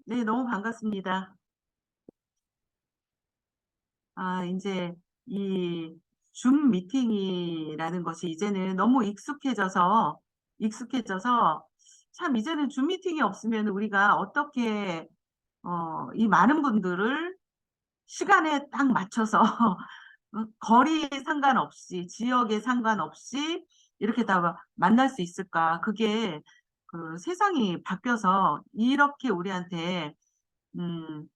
네, 너무 반갑습니다. 이제 이 줌 미팅이라는 것이 이제는 너무 익숙해져서 참 이제는 줌 미팅이 없으면 우리가 어떻게 이 많은 분들을 시간에 딱 맞춰서 거리에 상관없이 지역에 상관없이 이렇게 다 만날 수 있을까? 그게 그 세상이 바뀌어서 이렇게 우리한테 음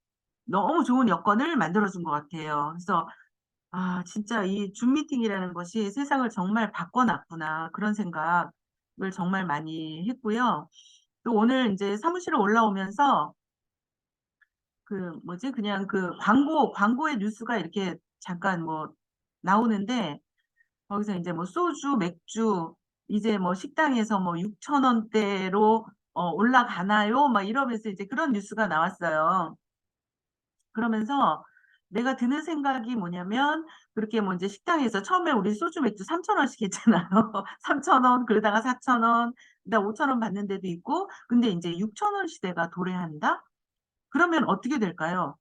너무 좋은 여건을 만들어 준 것 같아요. 그래서 진짜 이 줌 미팅이라는 것이 '세상을 정말 바꿔 놨구나.' 그런 생각을 정말 많이 했고요. 또 오늘 인제 사무실에 올라오면서 그 뭐지 그냥 그 광고의 뉴스가 이렇게 잠깐 뭐 나오는데, 거기서 인제 뭐 소주, 맥주 이제 뭐 식당에서 뭐 6천 원대로 올라가나요? 막 이러면서 이제 그런 뉴스가 나왔어요. 그러면서 내가 드는 생각이 뭐냐면, 그렇게 뭐 인제 식당에서 처음에 우리 소주 맥주 3천 원씩 했잖아요. 3천 원 그러다가 4천 원 그다음 5천 원 받는 데도 있고, 근데 인제 6천 원 시대가 도래한다? 그러면 어떻게 될까요?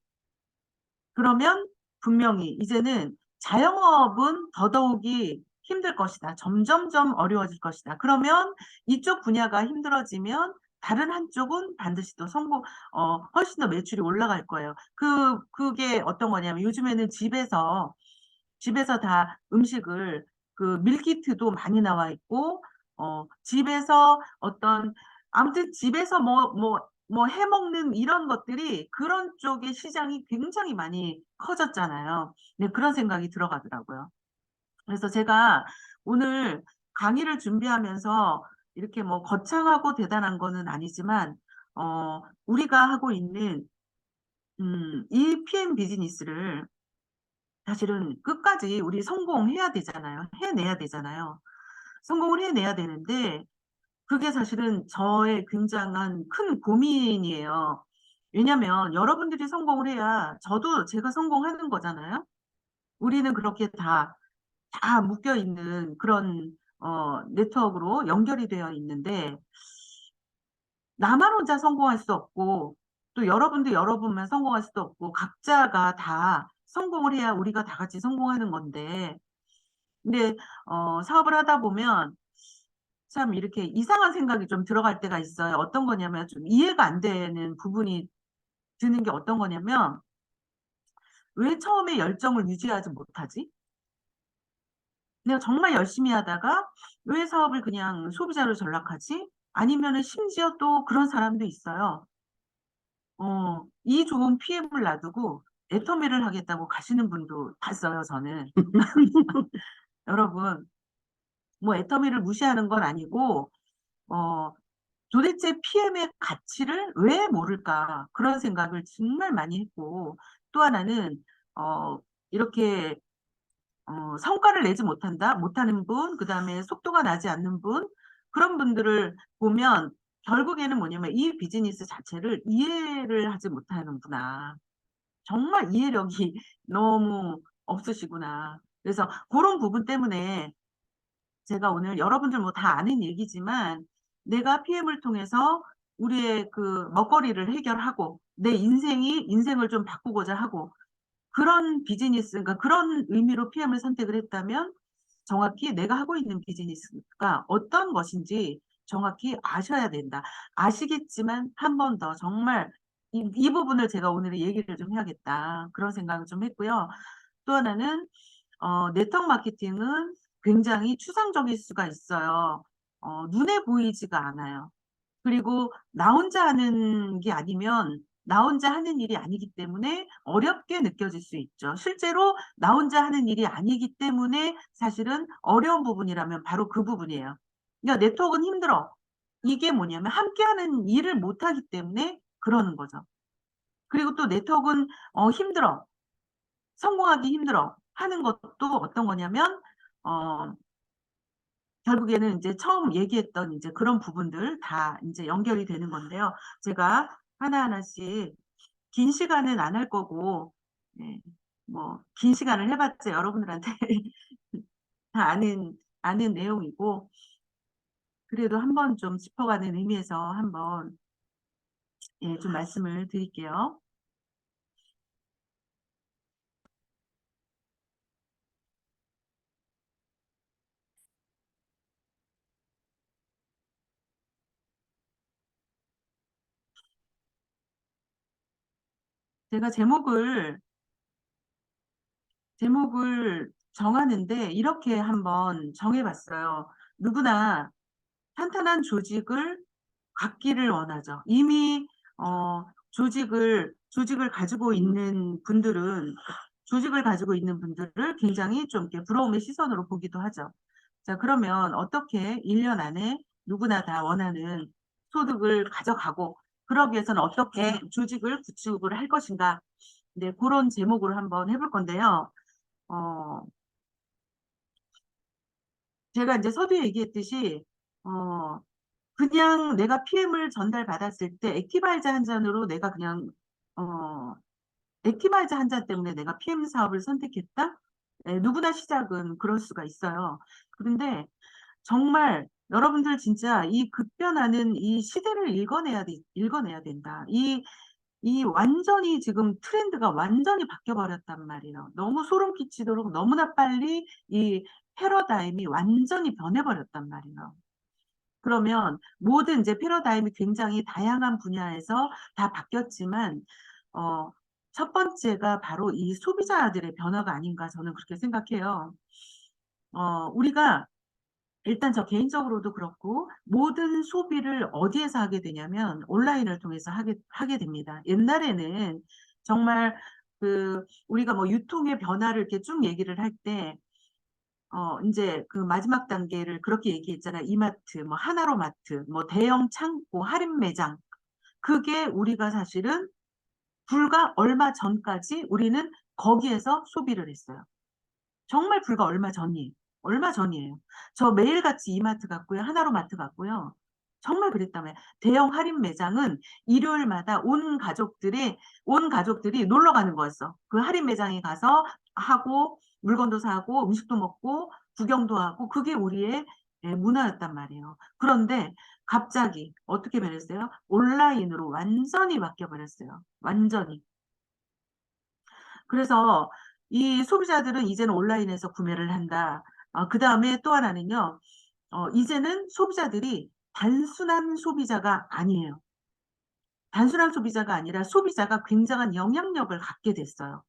그러면 분명히 이제는 자영업은 더더욱이 힘들 것이다. 점점점 어려워질 것이다. 그러면 이쪽 분야가 힘들어지면 다른 한쪽은 반드시 또 훨씬 더 매출이 올라갈 거예요. 그게 어떤 거냐면, 요즘에는 집에서 다 음식을 그 밀키트도 많이 나와 있고, 집에서 어떤 아무튼 집에서 뭐 해 먹는 이런 것들이 그런 쪽의 시장이 굉장히 많이 커졌잖아요. 네, 그런 생각이 들어가더라고요. 그래서 제가 오늘 강의를 준비하면서 이렇게 뭐 거창하고 대단한 거는 아니지만, 우리가 하고 있는 이 PM 비즈니스를 사실은 끝까지 우리 성공해야 되잖아요. 해내야 되잖아요. 성공을 해내야 되는데, 그게 사실은 저의 굉장한 큰 고민이에요. 왜냐면 여러분들이 성공을 해야 저도 제가 성공하는 거잖아요. 우리는 그렇게 다 묶여 있는 그런 네트워크로 연결이 되어 있는데, 나만 혼자 성공할 수 없고 또 여러분도 여러분만 성공할 수도 없고, 각자가 다 성공을 해야 우리가 다 같이 성공하는 건데, 근데 사업을 하다 보면 참 이렇게 이상한 생각이 좀 들어갈 때가 있어요. 어떤 거냐면, 좀 이해가 안 되는 부분이 드는 게 어떤 거냐면, '왜 처음에 열정을 유지하지 못하지? 내가 정말 열심히 하다가 왜 사업을 그냥 소비자로 전락하지?' 아니면은 심지어 또 그런 사람도 있어요. 이 좋은 PM을 놔두고 애터미를 하겠다고 가시는 분도 봤어요, 저는. 여러분, 뭐 애터미를 무시하는 건 아니고, 어 '도대체 PM의 가치를 왜 모를까?' 그런 생각을 정말 많이 했고, 또 하나는 어 이렇게 성과를 내지 못하는 분, 그다음에 속도가 나지 않는 분, 그런 분들을 보면 결국에는 뭐냐면 '이 비즈니스 자체를 이해를 하지 못하는구나. 정말 이해력이 너무 없으시구나.' 그래서 고런 부분 때문에 제가 오늘 여러분들 뭐 다 아는 얘기지만, 내가 PM을 통해서 우리의 그 먹거리를 해결하고 내 인생을 좀 바꾸고자 하고, 그런 비즈니스, 그러니까 그런 의미로 PM을 선택을 했다면 정확히 내가 하고 있는 비즈니스가 어떤 것인지 정확히 아셔야 된다. 아시겠지만 한 번 더 정말 이 부분을 제가 오늘은 얘기를 좀 해야겠다, 그런 생각을 좀 했고요. 또 하나는 네트워크 마케팅은 굉장히 추상적일 수가 있어요. 눈에 보이지가 않아요. 그리고 나 혼자 하는 일이 아니기 때문에 어렵게 느껴질 수 있죠. 실제로 나 혼자 하는 일이 아니기 때문에 사실은 어려운 부분이라면 바로 그 부분이에요. 그러니까 "네트워크는 힘들어." 이게 뭐냐면 함께하는 일을 못 하기 때문에 그러는 거죠. 그리고 또 "네트워크는 힘들어. 성공하기 힘들어." 하는 것도 어떤 거냐면, 어 결국에는 인제 처음 얘기했던 인제 그런 부분들 다 인제 연결이 되는 건데요. 제가 하나하나씩 긴 시간은 안 할 거고, 예, 뭐 긴 시간을 해 봤자 여러분들한테 다 아는 내용이고, 그래도 한번 좀 짚어가는 의미에서 한번 예, 좀 말씀을 드릴게요. 제가 제목을 정하는데 이렇게 한번 정해봤어요. 누구나 탄탄한 조직을 갖기를 원하죠. 이미 조직을 가지고 있는 분들은 조직을 가지고 있는 분들을 굉장히 좀 이렇게 부러움의 시선으로 보기도 하죠. 자, 그러면 어떻게 1년 안에 누구나 다 원하는 소득을 가져가고 그러기 위해서는 어떻게 조직을 구축을 할 것인가? 네, 그런 제목으로 한번 해볼 건데요. 어, 제가 이제 서두에 얘기했듯이 어, 그냥 내가 PM을 전달받았을 때 액티바이저 한 잔으로 내가 그냥 어, 액티바이저 한 잔 때문에 내가 PM 사업을 선택했다? 예, 누구나 시작은 그럴 수가 있어요. 그런데 정말 여러분들 진짜 이 급변하는 이 시대를 읽어내야 된다. 이 완전히 지금 트렌드가 완전히 바뀌어버렸단 말이에요. 너무 소름 끼치도록 너무나 빨리 이 패러다임이 완전히 변해버렸단 말이에요. 그러면 모든 이제 패러다임이 굉장히 다양한 분야에서 다 바뀌었지만, 어, 첫 번째가 바로 이 소비자들의 변화가 아닌가 저는 그렇게 생각해요. 우리가 일단 저 개인적으로도 그렇고 모든 소비를 어디에서 하게 되냐면 온라인을 통해서 하게 됩니다. 옛날에는 정말 우리가 뭐 유통의 변화를 이렇게 쭉 얘기를 할 때, 이제 그 마지막 단계를 그렇게 얘기했잖아요. 이마트, 뭐 하나로마트, 뭐 대형 창고, 할인 매장. 그게 우리가 사실은 불과 얼마 전까지 우리는 거기에서 소비를 했어요. 정말 불과 얼마 전이에요. 얼마 전이에요. 저 매일같이 이마트 갔고요. 하나로마트 갔고요. 정말 그랬다며. 대형 할인 매장은 일요일마다 온 가족들이 놀러 가는 거였어. 그 할인 매장에 가서 하고, 물건도 사고, 음식도 먹고, 구경도 하고, 그게 우리의 문화였단 말이에요. 그런데 갑자기 어떻게 변했어요? 온라인으로 완전히 바뀌어 버렸어요. 완전히. 그래서 이 소비자들은 이제는 온라인에서 구매를 한다. 그 다음에 또 하나는요, 이제는 소비자들이 단순한 소비자가 아니에요. 단순한 소비자가 아니라 소비자가 굉장한 영향력을 갖게 됐어요.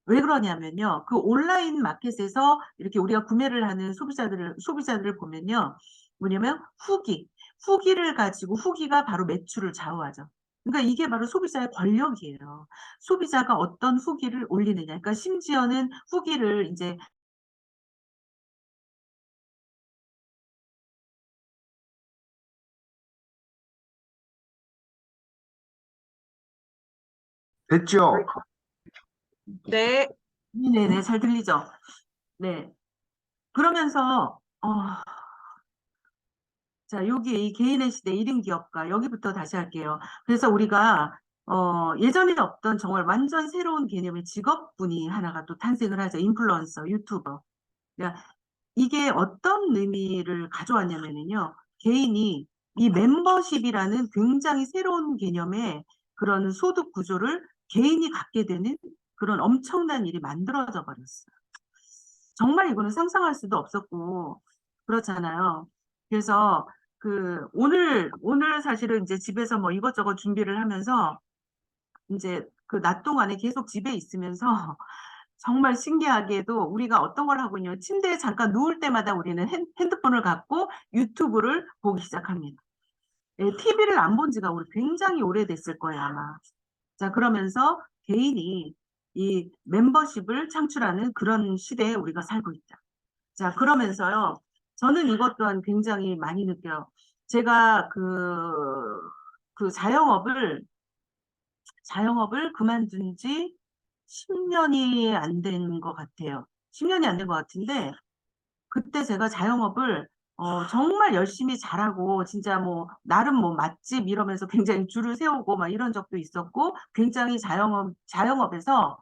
왜 그러냐면요. 그 온라인 마켓에서 이렇게 우리가 구매를 하는 소비자들을 보면요. 뭐냐면 후기를 가지고 후기가 바로 매출을 좌우하죠. 그러니까 이게 바로 소비자의 권력이에요. 소비자가 어떤 후기를 올리느냐. 그러니까 심지어는 후기를 이제 됐죠? 네. 네네, 잘 들리죠? 네. 그러면서, 자, 여기 이 개인의 시대 1인 기업가, 여기부터 다시 할게요. 그래서 우리가, 예전에 없던 정말 완전 새로운 개념의 직업군이 하나가 또 탄생을 하죠. 인플루언서, 유튜버. 그러니까 이게 어떤 의미를 가져왔냐면요. 개인이 이 멤버십이라는 굉장히 새로운 개념의 그런 소득 구조를 개인이 갖게 되는 그런 엄청난 일이 만들어져 버렸어요. 정말 이거는 상상할 수도 없었고, 그렇잖아요. 그래서 오늘 사실은 이제 집에서 뭐 이것저것 준비를 하면서 이제 그 낮 동안에 계속 집에 있으면서 정말 신기하게도 우리가 어떤 걸 하고 있냐면 침대에 잠깐 누울 때마다 우리는 핸드폰을 갖고 유튜브를 보기 시작합니다. TV를 안 본 지가 우리 굉장히 오래됐을 거예요, 아마. 자, 그러면서 개인이 이 멤버십을 창출하는 그런 시대에 우리가 살고 있다. 자, 그러면서요. 저는 이것 또한 굉장히 많이 느껴요. 제가 그 자영업을 그만둔 지 10년이 안 된 것 같아요. 10년이 안 된 것 같은데, 그때 제가 자영업을 정말 열심히 잘하고, 진짜 뭐, 나름 뭐 맛집 이러면서 굉장히 줄을 세우고 막 이런 적도 있었고, 굉장히 자영업에서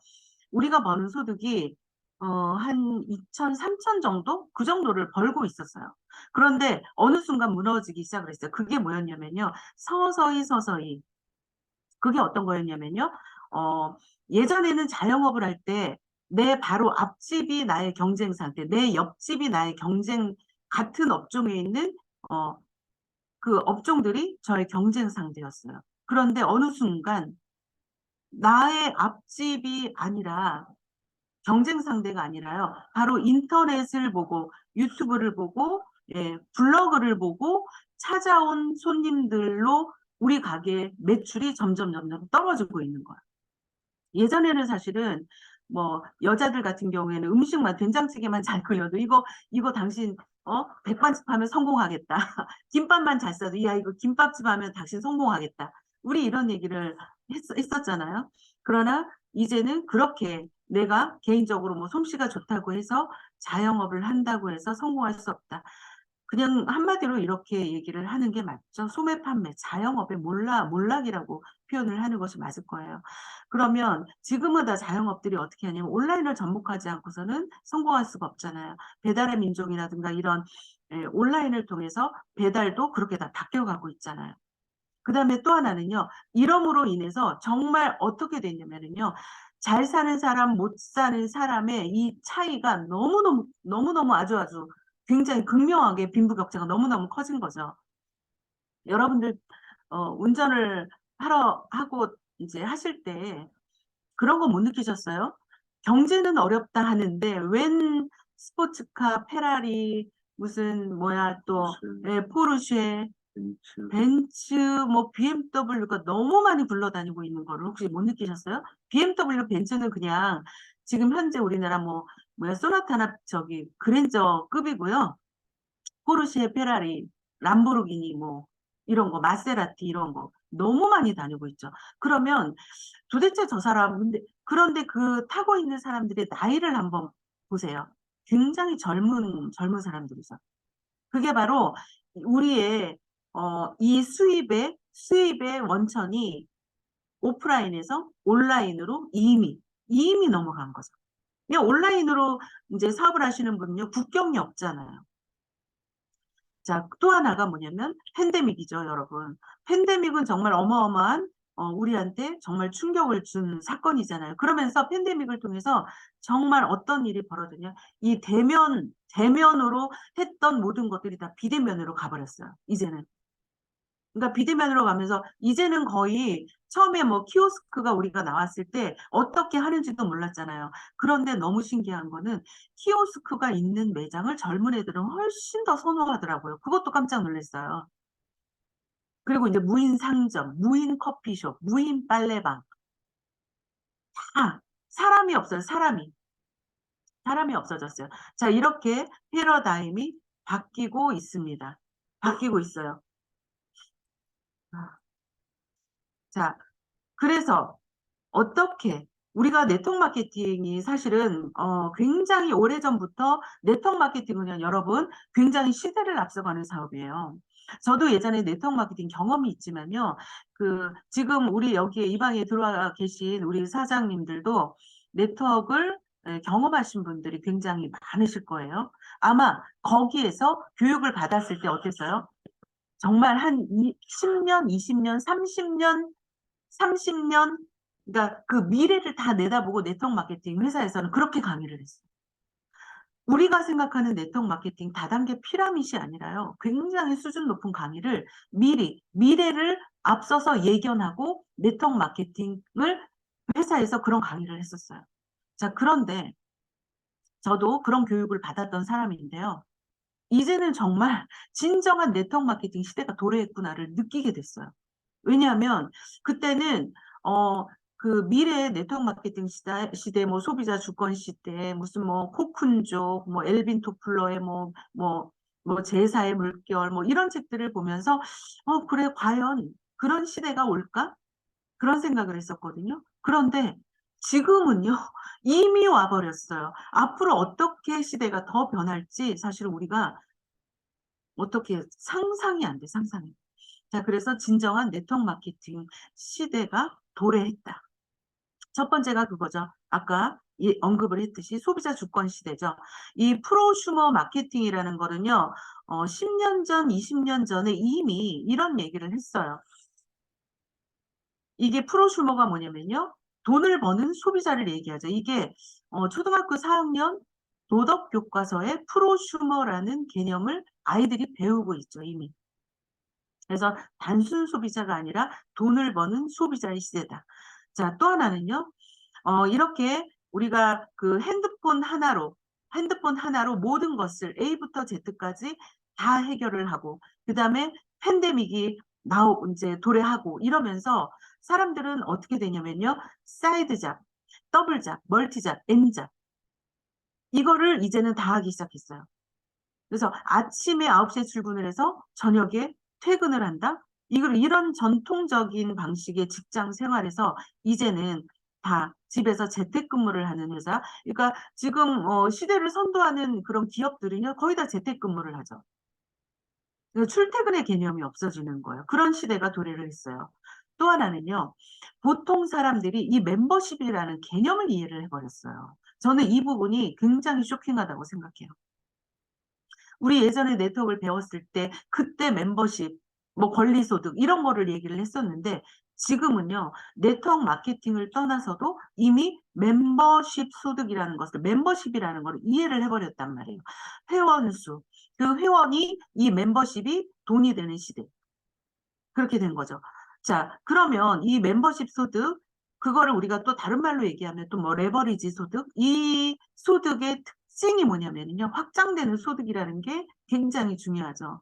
우리가 버는 소득이 한 2천, 3천 정도? 그 정도를 벌고 있었어요. 그런데 어느 순간 무너지기 시작을 했어요. 그게 뭐였냐면요. 서서히 그게 어떤 거였냐면요. 예전에는 자영업을 할 때 내 바로 앞집이 나의 경쟁 상대, 내 옆집이 나의 경쟁, 같은 업종에 있는 그 업종들이 저의 경쟁 상대였어요. 그런데 어느 순간 나의 앞집이 아니라 경쟁 상대가 아니라요. 바로 인터넷을 보고 유튜브를 보고 블로그를 보고 찾아온 손님들로 우리 가게 매출이 점점 떨어지고 있는 거야. 예전에는 사실은 뭐 여자들 같은 경우에는 음식만 된장찌개만 잘 끓여도 이거 당신 백반집 하면 성공하겠다. 김밥만 잘 싸도 야 이거 김밥집 하면 당신 성공하겠다. 우리 이런 얘기를 했었잖아요. 그러나 이제는 그렇게 내가 개인적으로 뭐 솜씨가 좋다고 해서 자영업을 한다고 해서 성공할 수 없다. 그냥 한마디로 이렇게 얘기를 하는 게 맞죠. 소매 판매, 자영업의 몰락이라고 표현을 하는 것이 맞을 거예요. 그러면 지금은 다 자영업들이 어떻게 하냐면 온라인을 접목하지 않고서는 성공할 수가 없잖아요. 배달의 민족이라든가 이런 온라인을 통해서 배달도 그렇게 다 바뀌어가고 있잖아요. 그 다음에 또 하나는요. 이러므로 인해서 정말 어떻게 됐냐면요. 잘 사는 사람, 못 사는 사람의 이 차이가 너무너무 아주 굉장히 극명하게 빈부격차가 너무너무 커진 거죠. 여러분들 운전을 하고 이제 하실 때 그런 거 못 느끼셨어요? 경제는 어렵다 하는데 웬 스포츠카, 페라리, 무슨 뭐야 또 포르쉐, 벤츠, 뭐 BMW가 너무 많이 굴러다니고 있는 거를 혹시 못 느끼셨어요? BMW, 벤츠는 그냥 지금 현재 우리나라 뭐야 소나타나 저기 그랜저급이고요. 포르쉐, 페라리, 람보르기니 뭐 이런 거, 마세라티 이런 거 너무 많이 다니고 있죠. 그러면 도대체 저 사람 그런데 그 타고 있는 사람들의 나이를 한번 보세요. 굉장히 젊은 사람들이죠. 그게 바로 우리의 이 수입의 원천이 오프라인에서 온라인으로 이미 넘어간 거죠. 그냥 온라인으로 이제 사업을 하시는 분은요, 국경이 없잖아요. 자, 또 하나가 뭐냐면 팬데믹이죠, 여러분. 팬데믹은 정말 어마어마한 우리한테 정말 충격을 준 사건이잖아요. 그러면서 팬데믹을 통해서 정말 어떤 일이 벌어졌냐? 이 대면으로 했던 모든 것들이 다 비대면으로 가버렸어요. 이제는. 그러니까 비대면으로 가면서 이제는 거의 처음에 뭐 키오스크가 우리가 나왔을 때 어떻게 하는지도 몰랐잖아요. 그런데 너무 신기한 거는 키오스크가 있는 매장을 젊은 애들은 훨씬 더 선호하더라고요. 그것도 깜짝 놀랐어요. 그리고 이제 무인 상점, 무인 커피숍, 무인 빨래방. 사람이 없어요. 사람이 없어졌어요. 자, 이렇게 패러다임이 바뀌고 있습니다. 바뀌고 있어요. 자, 그래서 어떻게 우리가 네트워크 마케팅이 사실은 굉장히 오래전부터 네트워크 마케팅은 여러분 굉장히 시대를 앞서가는 사업이에요. 저도 예전에 네트워크 마케팅 경험이 있지만요. 지금 우리 여기에 이 방에 들어와 계신 우리 사장님들도 네트워크를 경험하신 분들이 굉장히 많으실 거예요. 아마 거기에서 교육을 받았을 때 어땠어요? 정말 한 10년, 20년, 30년, 그러니까 그 미래를 다 내다보고 네트워크 마케팅 회사에서는 그렇게 강의를 했어요. 우리가 생각하는 네트워크 마케팅 다단계 피라밋이 아니라요. 굉장히 수준 높은 강의를 미래를 앞서서 예견하고 네트워크 마케팅을 회사에서 그런 강의를 했었어요. 자, 그런데 저도 그런 교육을 받았던 사람인데요. 이제는 정말 진정한 네트워크 마케팅 시대가 도래했구나를 느끼게 됐어요. 왜냐하면 그때는 그 미래 네트워크 마케팅 시대, 뭐 소비자 주권 시대, 무슨 뭐 코쿤족, 뭐 엘빈 토플러의 뭐 제사의 물결, 뭐 이런 책들을 보면서 그래 과연 그런 시대가 올까? 그런 생각을 했었거든요. 그런데 지금은요 이미 와버렸어요. 앞으로 어떻게 시대가 더 변할지 사실 우리가 어떻게 상상이 안 돼, 상상이. 자, 그래서 진정한 네트워크 마케팅 시대가 도래했다. 첫 번째가 그거죠. 아까 언급을 했듯이 소비자 주권 시대죠. 이 프로슈머 마케팅이라는 거는요, 10년 전, 20년 전에 이미 이런 얘기를 했어요. 이게 프로슈머가 뭐냐면요. 돈을 버는 소비자를 얘기하죠. 이게 초등학교 4학년 도덕 교과서에 프로슈머라는 개념을 아이들이 배우고 있죠, 이미. 그래서 단순 소비자가 아니라 돈을 버는 소비자의 시대다. 자, 또 하나는요. 이렇게 우리가 그 핸드폰 하나로 모든 것을 A부터 Z까지 다 해결을 하고, 그 다음에 팬데믹이 이제 도래하고 이러면서 사람들은 어떻게 되냐면요. 사이드 잡, 더블 잡, 멀티 잡, N 잡. 이거를 이제는 다 하기 시작했어요. 그래서 아침에 9시에 출근을 해서 저녁에 퇴근을 한다? 이런 전통적인 방식의 직장 생활에서 이제는 다 집에서 재택근무를 하는 회사. 그러니까 지금 시대를 선도하는 그런 기업들은요, 거의 다 재택근무를 하죠. 출퇴근의 개념이 없어지는 거예요. 그런 시대가 도래를 했어요. 또 하나는요, 보통 사람들이 이 멤버십이라는 개념을 이해를 해버렸어요. 저는 이 부분이 굉장히 쇼킹하다고 생각해요. 우리 예전에 네트워크를 배웠을 때 그때 멤버십, 뭐 권리소득 이런 거를 얘기를 했었는데 지금은요. 네트워크 마케팅을 떠나서도 이미 멤버십 소득이라는 것을 멤버십이라는 걸 이해를 해버렸단 말이에요. 회원수, 그 회원이 이 멤버십이 돈이 되는 시대. 그렇게 된 거죠. 자, 그러면 이 멤버십 소득 그거를 우리가 또 다른 말로 얘기하면 또 뭐 레버리지 소득 이 소득의 특징이 뭐냐면요. 확장되는 소득이라는 게 굉장히 중요하죠.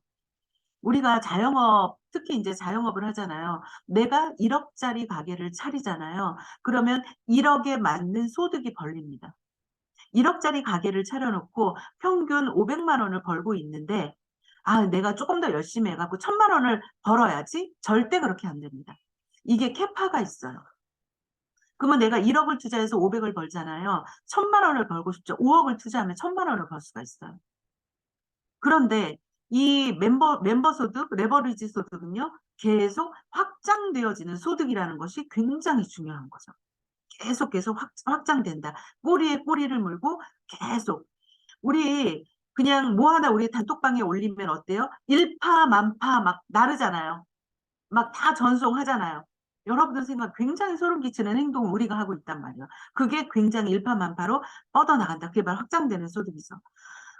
우리가 자영업, 특히 이제 자영업을 하잖아요. 내가 1억짜리 가게를 차리잖아요. 그러면 1억에 맞는 소득이 벌립니다. 1억짜리 가게를 차려놓고 평균 500만 원을 벌고 있는데, 아, 내가 조금 더 열심히 해갖고 1000만 원을 벌어야지? 절대 그렇게 안 됩니다. 이게 캐파가 있어요. 그러면 내가 1억을 투자해서 500을 벌잖아요. 1000만 원을 벌고 싶죠. 5억을 투자하면 1000만 원을 벌 수가 있어요. 그런데 이 멤버 소득, 레버리지 소득은요, 계속 확장되어지는 소득이라는 것이 굉장히 중요한 거죠. 계속 확장된다. 꼬리에 꼬리를 물고 계속. 우리 그냥 뭐 하나 우리 단톡방에 올리면 어때요? 일파만파 막 나르잖아요. 막 다 전송하잖아요. 여러분들 생각 굉장히 소름 끼치는 행동을 우리가 하고 있단 말이에요. 그게 굉장히 일파만파로 뻗어나간다. 그게 바로 확장되는 소득이죠.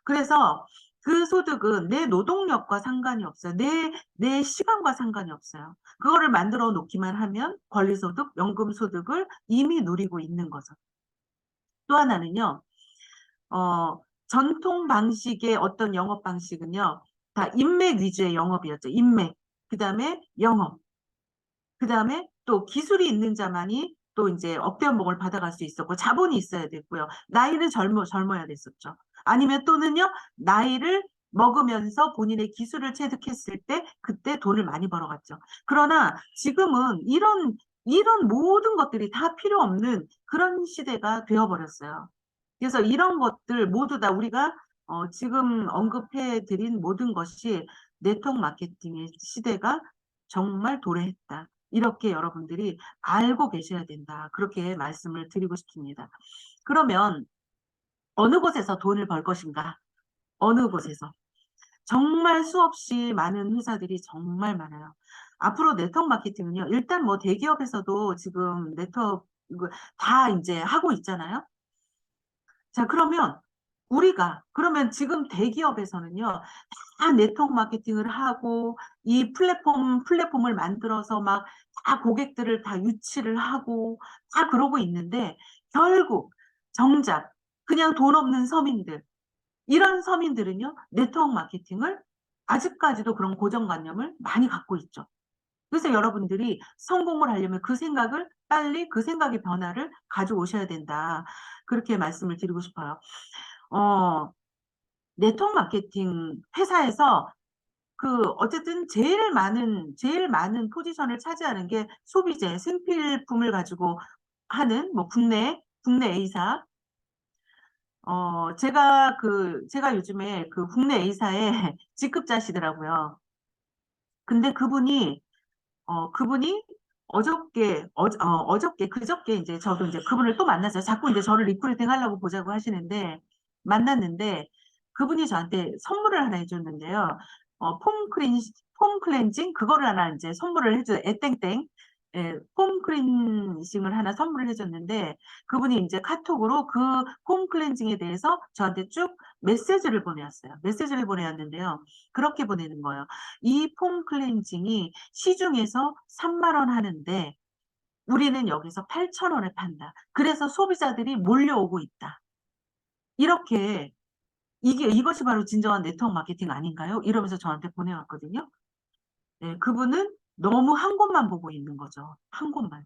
그래서 그 소득은 내 노동력과 상관이 없어요. 내 시간과 상관이 없어요. 그거를 만들어 놓기만 하면 권리소득, 연금소득을 이미 누리고 있는 거죠. 또 하나는요, 어, 전통 방식의 어떤 영업 방식은요, 다 인맥 위주의 영업이었죠. 인맥. 그 다음에 영업. 그 다음에 또 기술이 있는 자만이 또 이제 억대연봉을 받아갈 수 있었고, 자본이 있어야 됐고요. 나이는 젊어야 됐었죠. 아니면 또는요, 나이를 먹으면서 본인의 기술을 체득했을 때 그때 돈을 많이 벌어갔죠. 그러나 지금은 이런 모든 것들이 다 필요 없는 그런 시대가 되어버렸어요. 그래서 이런 것들 모두 다 우리가 지금 언급해 드린 모든 것이 네트워크 마케팅의 시대가 정말 도래했다. 이렇게 여러분들이 알고 계셔야 된다. 그렇게 말씀을 드리고 싶습니다. 그러면 어느 곳에서 돈을 벌 것인가? 어느 곳에서? 정말 수없이 많은 회사들이 정말 많아요. 앞으로 네트워크 마케팅은요. 일단 뭐 대기업에서도 지금 네트워크 다 이제 하고 있잖아요. 자, 그러면 지금 대기업에서는요, 다 네트워크 마케팅을 하고, 이 플랫폼을 만들어서 막 다 고객들을 다 유치를 하고, 다 그러고 있는데, 결국, 정작, 그냥 돈 없는 서민들, 이런 서민들은요, 네트워크 마케팅을 아직까지도 그런 고정관념을 많이 갖고 있죠. 그래서 여러분들이 성공을 하려면 빨리 그 생각의 변화를 가져오셔야 된다. 그렇게 말씀을 드리고 싶어요. 어, 네트워크 마케팅 회사에서 어쨌든 제일 많은 포지션을 차지하는 게 소비재, 생필품을 가지고 하는, 뭐, 국내 A사. 제가 요즘에 그 국내 A사에 직급자시더라고요. 근데 그분이 그저께 이제 저도 이제 그분을 또 만났어요. 자꾸 이제 저를 리크루팅 하려고 보자고 하시는데, 만났는데, 그분이 저한테 선물을 하나 해줬는데요. 폼 클렌징? 그거를 하나 이제 선물을 해줘요. 에땡땡. 폼 클렌징을 하나 선물을 해줬는데 그분이 이제 카톡으로 그 폼 클렌징에 대해서 저한테 쭉 메시지를 보내왔어요. 메시지를 보내왔는데요. 그렇게 보내는 거예요. 이 폼 클렌징이 시중에서 3만 원 하는데 우리는 여기서 8천 원에 판다. 그래서 소비자들이 몰려오고 있다. 이렇게 이것이 바로 진정한 네트워크 마케팅 아닌가요? 이러면서 저한테 보내왔거든요. 네, 그분은 너무 한 곳만 보고 있는 거죠. 한 곳만.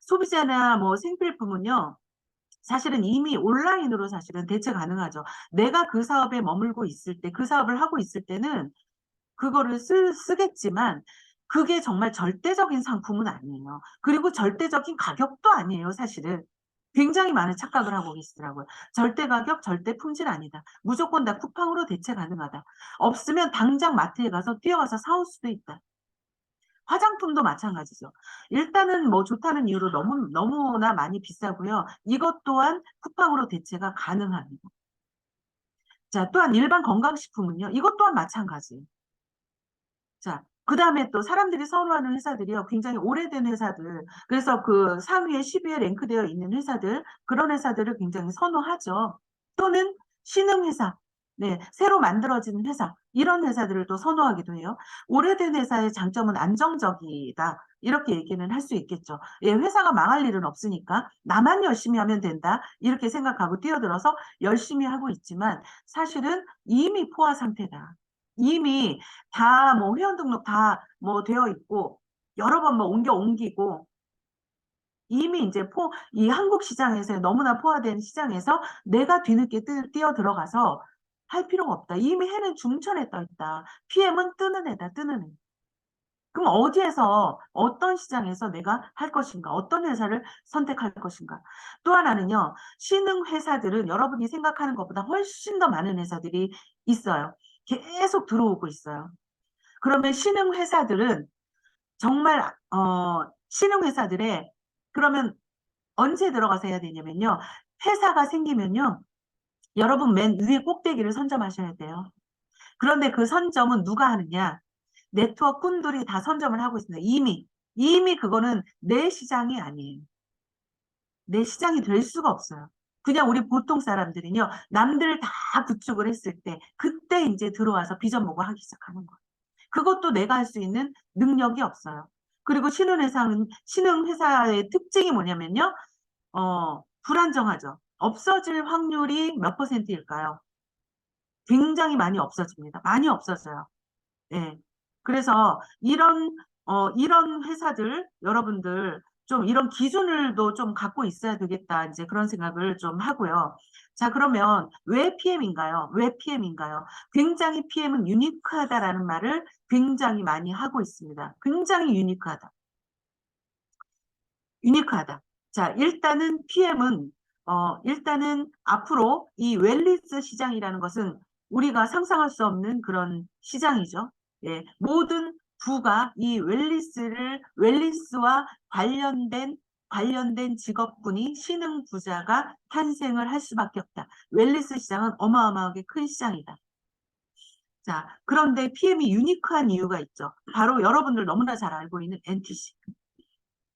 소비자나 뭐 생필품은요, 사실은 이미 온라인으로 사실은 대체 가능하죠. 내가 그 사업에 머물고 있을 때, 그 사업을 하고 있을 때는 그거를 쓰겠지만, 그게 정말 절대적인 상품은 아니에요. 그리고 절대적인 가격도 아니에요, 사실은. 굉장히 많은 착각을 하고 계시더라고요. 절대 가격, 절대 품질 아니다. 무조건 다 쿠팡으로 대체 가능하다. 없으면 당장 마트에 가서 뛰어가서 사올 수도 있다. 화장품도 마찬가지죠. 일단은 뭐 좋다는 이유로 너무나 많이 비싸고요. 이것 또한 쿠팡으로 대체가 가능합니다. 자, 또한 일반 건강식품은요. 이것 또한 마찬가지예요. 자, 그 다음에 또 사람들이 선호하는 회사들이요. 굉장히 오래된 회사들. 그래서 그 상위에 10위에 랭크되어 있는 회사들, 그런 회사들을 굉장히 선호하죠. 또는 신흥회사, 네, 새로 만들어진 회사, 이런 회사들을 또 선호하기도 해요. 오래된 회사의 장점은 안정적이다. 이렇게 얘기는 할 수 있겠죠. 예, 회사가 망할 일은 없으니까 나만 열심히 하면 된다. 이렇게 생각하고 뛰어들어서 열심히 하고 있지만 사실은 이미 포화 상태다. 이미 다 뭐 회원 등록 다 뭐 되어 있고 여러 번 뭐 옮기고 이미 이제 이 한국 시장에서 너무나 포화된 시장에서 내가 뒤늦게 뛰어 들어가서 할 필요가 없다. 이미 해는 중천에 떠 있다. PM은 뜨는 애다, 뜨는 애. 그럼 어디에서 어떤 시장에서 내가 할 것인가? 어떤 회사를 선택할 것인가? 또 하나는요. 신흥 회사들은 여러분이 생각하는 것보다 훨씬 더 많은 회사들이 있어요. 계속 들어오고 있어요. 그러면 신흥 회사들은 정말 신흥 회사들의 그러면 언제 들어가서 해야 되냐면요. 회사가 생기면요. 여러분 맨 위에 꼭대기를 선점하셔야 돼요. 그런데 그 선점은 누가 하느냐? 네트워크 꾼들이 다 선점을 하고 있습니다. 이미 그거는 내 시장이 아니에요. 내 시장이 될 수가 없어요. 그냥 우리 보통 사람들은요. 남들 다 구축을 했을 때 그때 이제 들어와서 비전 보고 하기 시작하는 거예요. 그것도 내가 할 수 있는 능력이 없어요. 그리고 신흥 회사의 특징이 뭐냐면요. 불안정하죠. 없어질 확률이 몇 퍼센트일까요? 굉장히 많이 없어집니다. 많이 없어져요. 예. 그래서 이런 회사들, 여러분들 좀 이런 기준을도 좀 갖고 있어야 되겠다. 이제 그런 생각을 좀 하고요. 자, 그러면 왜 PM인가요? 왜 PM인가요? 굉장히 PM은 유니크하다라는 말을 굉장히 많이 하고 있습니다. 굉장히 유니크하다. 유니크하다. 자, 일단은 PM은 일단은 앞으로 이 웰니스 시장이라는 것은 우리가 상상할 수 없는 그런 시장이죠. 예, 모든 부가 이 웰니스와 관련된 직업군이 신흥 부자가 탄생을 할 수밖에 없다. 웰니스 시장은 어마어마하게 큰 시장이다. 자, 그런데 PM이 유니크한 이유가 있죠. 바로 여러분들 너무나 잘 알고 있는 NTC.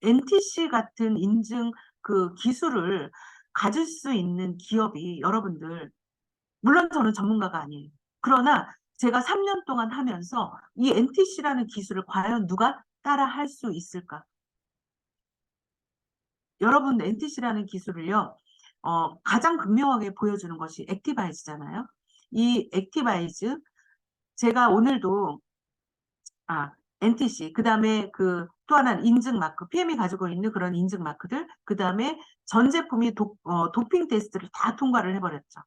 NTC 같은 인증 그 기술을 가질 수 있는 기업이 여러분들, 물론 저는 전문가가 아니에요. 그러나 제가 3년 동안 하면서 이 NTC라는 기술을 과연 누가 따라 할 수 있을까? 여러분 NTC라는 기술을요, 가장 극명하게 보여주는 것이 액티바이즈잖아요. 이 액티바이즈, 제가 오늘도 NTC, 그 다음에 그 또 하나는 인증 마크, PM이 가지고 있는 그런 인증 마크들, 그 다음에 전 제품이 도핑 테스트를 다 통과를 해버렸죠.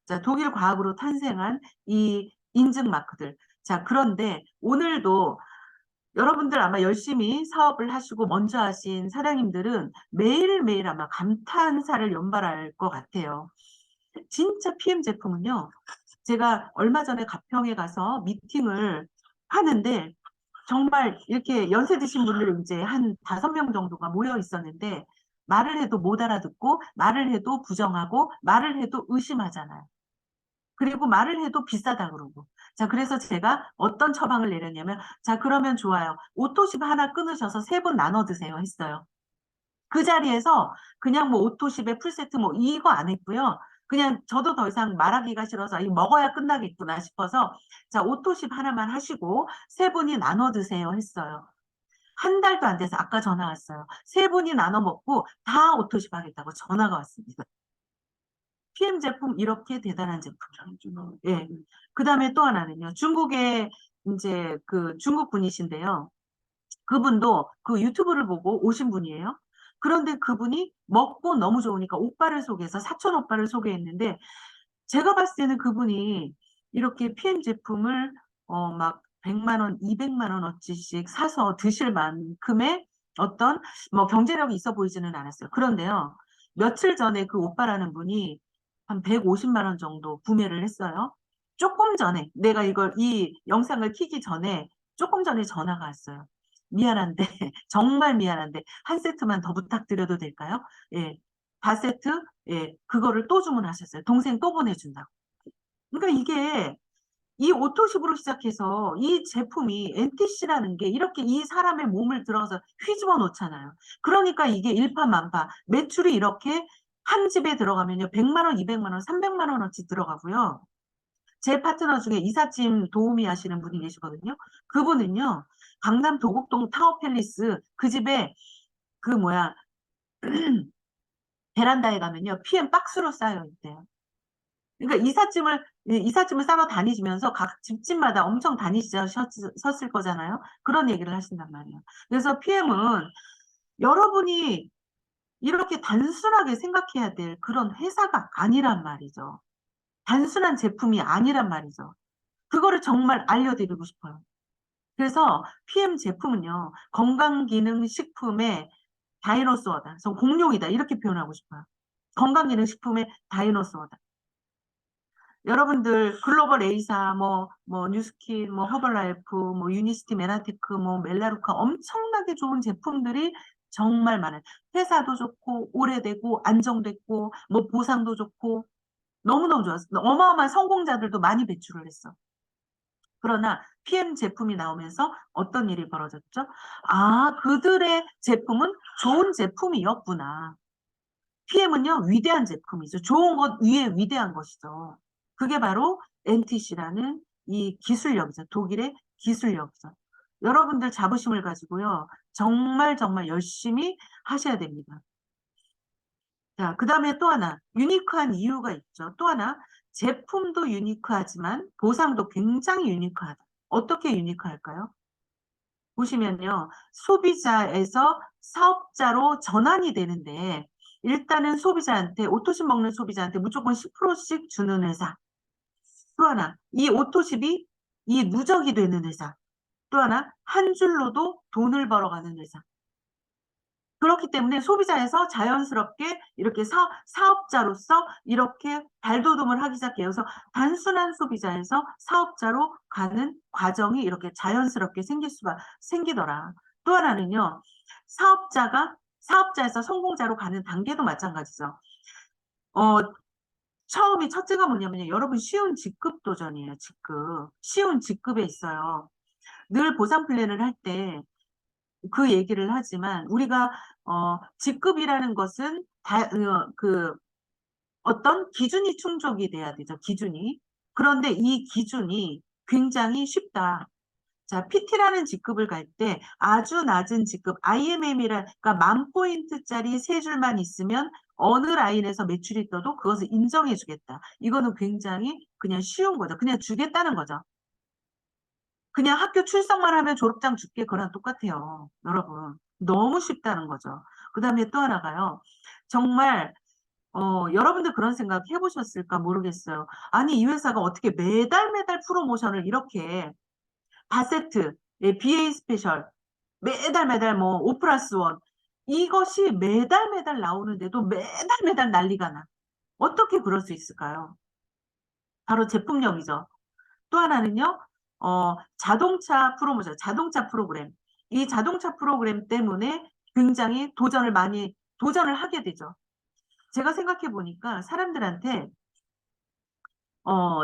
자, 독일 과학으로 탄생한 이 인증 마크들. 자, 그런데 오늘도 여러분들 아마 열심히 사업을 하시고 먼저 하신 사장님들은 매일매일 아마 감탄사를 연발할 것 같아요. 진짜 PM 제품은요, 제가 얼마 전에 가평에 가서 미팅을 하는데 정말 이렇게 연세 드신 분들 이제 한 5명 정도가 모여 있었는데 말을 해도 못 알아듣고 말을 해도 부정하고 말을 해도 의심하잖아요. 그리고 말을 해도 비싸다 그러고. 자, 그래서 제가 어떤 처방을 내렸냐면, 자, 그러면 좋아요. 오토십 하나 끊으셔서 3분 나눠 드세요 했어요. 그 자리에서 그냥 뭐 오토십에 풀세트 뭐 이거 안 했고요. 그냥 저도 더 이상 말하기가 싫어서 이 먹어야 끝나겠구나 싶어서 자, 오토십 하나만 하시고 3분이 나눠 드세요 했어요. 한 달도 안 돼서 아까 전화 왔어요. 3분이 나눠 먹고 다 오토십 하겠다고 전화가 왔습니다. PM 제품 이렇게 대단한 제품이요. 예. 그 다음에 또 하나는요. 중국의 이제 그 중국 분이신데요. 그분도 그 유튜브를 보고 오신 분이에요. 그런데 그분이 먹고 너무 좋으니까 오빠를 소개해서 사촌 오빠를 소개했는데 제가 봤을 때는 그분이 이렇게 PM 제품을 막 100만 원, 200만 원어치씩 사서 드실 만큼의 어떤 뭐 경제력이 있어 보이지는 않았어요. 그런데요. 며칠 전에 그 오빠라는 분이 한 150만 원 정도 구매를 했어요. 조금 전에 내가 이 영상을 키기 전에 조금 전에 전화가 왔어요. 미안한데 정말 미안한데 한 세트만 더 부탁드려도 될까요? 예. 4세트? 예, 그거를 또 주문하셨어요. 동생 또 보내준다고. 그러니까 이게 이 오토십으로 시작해서 이 제품이 NTC라는 게 이렇게 이 사람의 몸을 들어가서 휘집어 놓잖아요. 그러니까 이게 일파만파 매출이 이렇게 한 집에 들어가면요. 100만 원, 200만 원, 300만 원어치 들어가고요. 제 파트너 중에 이삿짐 도우미 하시는 분이 계시거든요. 그분은요. 강남 도곡동 타워팰리스 그 집에 그 뭐야 베란다에 가면요. PM 박스로 쌓여 있대요. 그러니까 이삿짐을 싸러 다니시면서 각 집집마다 엄청 다니셨을 거잖아요. 그런 얘기를 하신단 말이에요. 그래서 PM은 여러분이 이렇게 단순하게 생각해야 될 그런 회사가 아니란 말이죠. 단순한 제품이 아니란 말이죠. 그거를 정말 알려드리고 싶어요. 그래서 PM 제품은요, 건강기능식품의 다이노소어다. 그래서 공룡이다. 이렇게 표현하고 싶어요. 건강기능식품의 다이노소어다. 여러분들 글로벌 A사, 뭐 뉴스킨, 뭐 허벌라이프, 뭐 유니시티 메나테크, 뭐 멜라루카 엄청나게 좋은 제품들이 정말 많아요. 회사도 좋고 오래되고 안정됐고 뭐 보상도 좋고 너무너무 좋았어. 어마어마한 성공자들도 많이 배출을 했어. 그러나 PM 제품이 나오면서 어떤 일이 벌어졌죠? 아, 그들의 제품은 좋은 제품이었구나. PM은요, 위대한 제품이죠. 좋은 것 위에 위대한 것이죠. 그게 바로 NTC라는 이 기술력이죠. 독일의 기술력이죠. 여러분들 자부심을 가지고요. 정말 정말 열심히 하셔야 됩니다. 자, 그 다음에 또 하나, 유니크한 이유가 있죠. 또 하나, 제품도 유니크하지만 보상도 굉장히 유니크하다. 어떻게 유니크할까요? 보시면요. 소비자에서 사업자로 전환이 되는데 일단은 소비자한테 오토십 먹는 소비자한테 무조건 10%씩 주는 회사. 또 하나 이 오토십이 이 누적이 되는 회사. 또 하나 한 줄로도 돈을 벌어가는 회사. 그렇기 때문에 소비자에서 자연스럽게 이렇게 사업자로서 이렇게 발돋움을 하기 시작해요. 그래서 단순한 소비자에서 사업자로 가는 과정이 이렇게 자연스럽게 생기더라. 또 하나는요, 사업자에서 성공자로 가는 단계도 마찬가지죠. 어, 첫째가 뭐냐면요. 여러분 쉬운 직급 도전이에요. 직급. 쉬운 직급에 있어요. 늘 보상 플랜을 할때 그 얘기를 하지만 우리가 직급이라는 것은 어떤 기준이 충족이 돼야 되죠. 기준이. 그런데 이 기준이 굉장히 쉽다. 자, PT라는 직급을 갈 때 아주 낮은 직급, 그러니까 10,000포인트짜리 3줄만 있으면 어느 라인에서 매출이 떠도 그것을 인정해 주겠다. 이거는 굉장히 그냥 쉬운 거죠. 그냥 주겠다는 거죠. 그냥 학교 출석만 하면 졸업장 줄게 그거랑 똑같아요. 여러분. 너무 쉽다는 거죠. 그 다음에 또 하나가요. 정말 여러분들 그런 생각 해보셨을까 모르겠어요. 아니 이 회사가 어떻게 매달 매달 프로모션을 이렇게 4세트, BA 스페셜 매달 매달 뭐 5+1 이것이 매달 매달 나오는데도 매달 매달 난리가 나. 어떻게 그럴 수 있을까요? 바로 제품력이죠. 또 하나는요, 자동차 프로모션, 자동차 프로그램. 이 자동차 프로그램 때문에 굉장히 도전을 하게 되죠. 제가 생각해 보니까 사람들한테,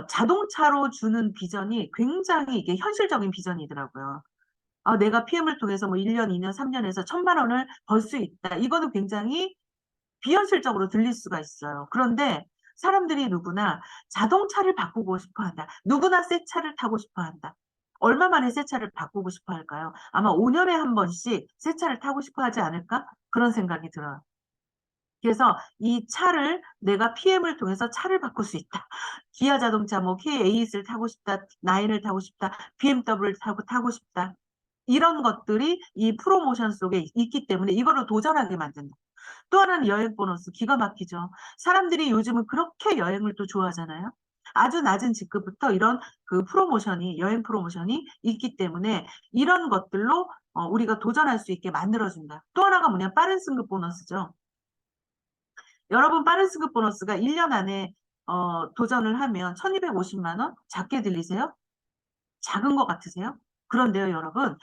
자동차로 주는 비전이 굉장히 이게 현실적인 비전이더라고요. 내가 PM을 통해서 뭐 1년, 2년, 3년에서 1,000만 원을 벌 수 있다. 이거는 굉장히 비현실적으로 들릴 수가 있어요. 그런데 사람들이 누구나 자동차를 바꾸고 싶어 한다. 누구나 새 차를 타고 싶어 한다. 얼마 만에 새 차를 바꾸고 싶어 할까요? 아마 5년에 한 번씩 새 차를 타고 싶어 하지 않을까? 그런 생각이 들어요. 그래서 이 차를 내가 PM을 통해서 차를 바꿀 수 있다. 기아 자동차, 뭐 K8을 타고 싶다, 9을 타고 싶다, BMW를 타고 싶다. 이런 것들이 이 프로모션 속에 있기 때문에 이거를 도전하게 만든다. 또 하나는 여행 보너스 기가 막히죠. 사람들이 요즘은 그렇게 여행을 또 좋아하잖아요. 아주 낮은 직급부터 이런 그 프로모션이 여행 프로모션이 있기 때문에 이런 것들로 우리가 도전할 수 있게 만들어준다. 또 하나가 뭐냐 빠른 승급 보너스죠. 여러분 빠른 승급 보너스가 1년 안에 도전을 하면 1250만 원 작게 들리세요? 작은 것 같으세요? 그런데요 여러분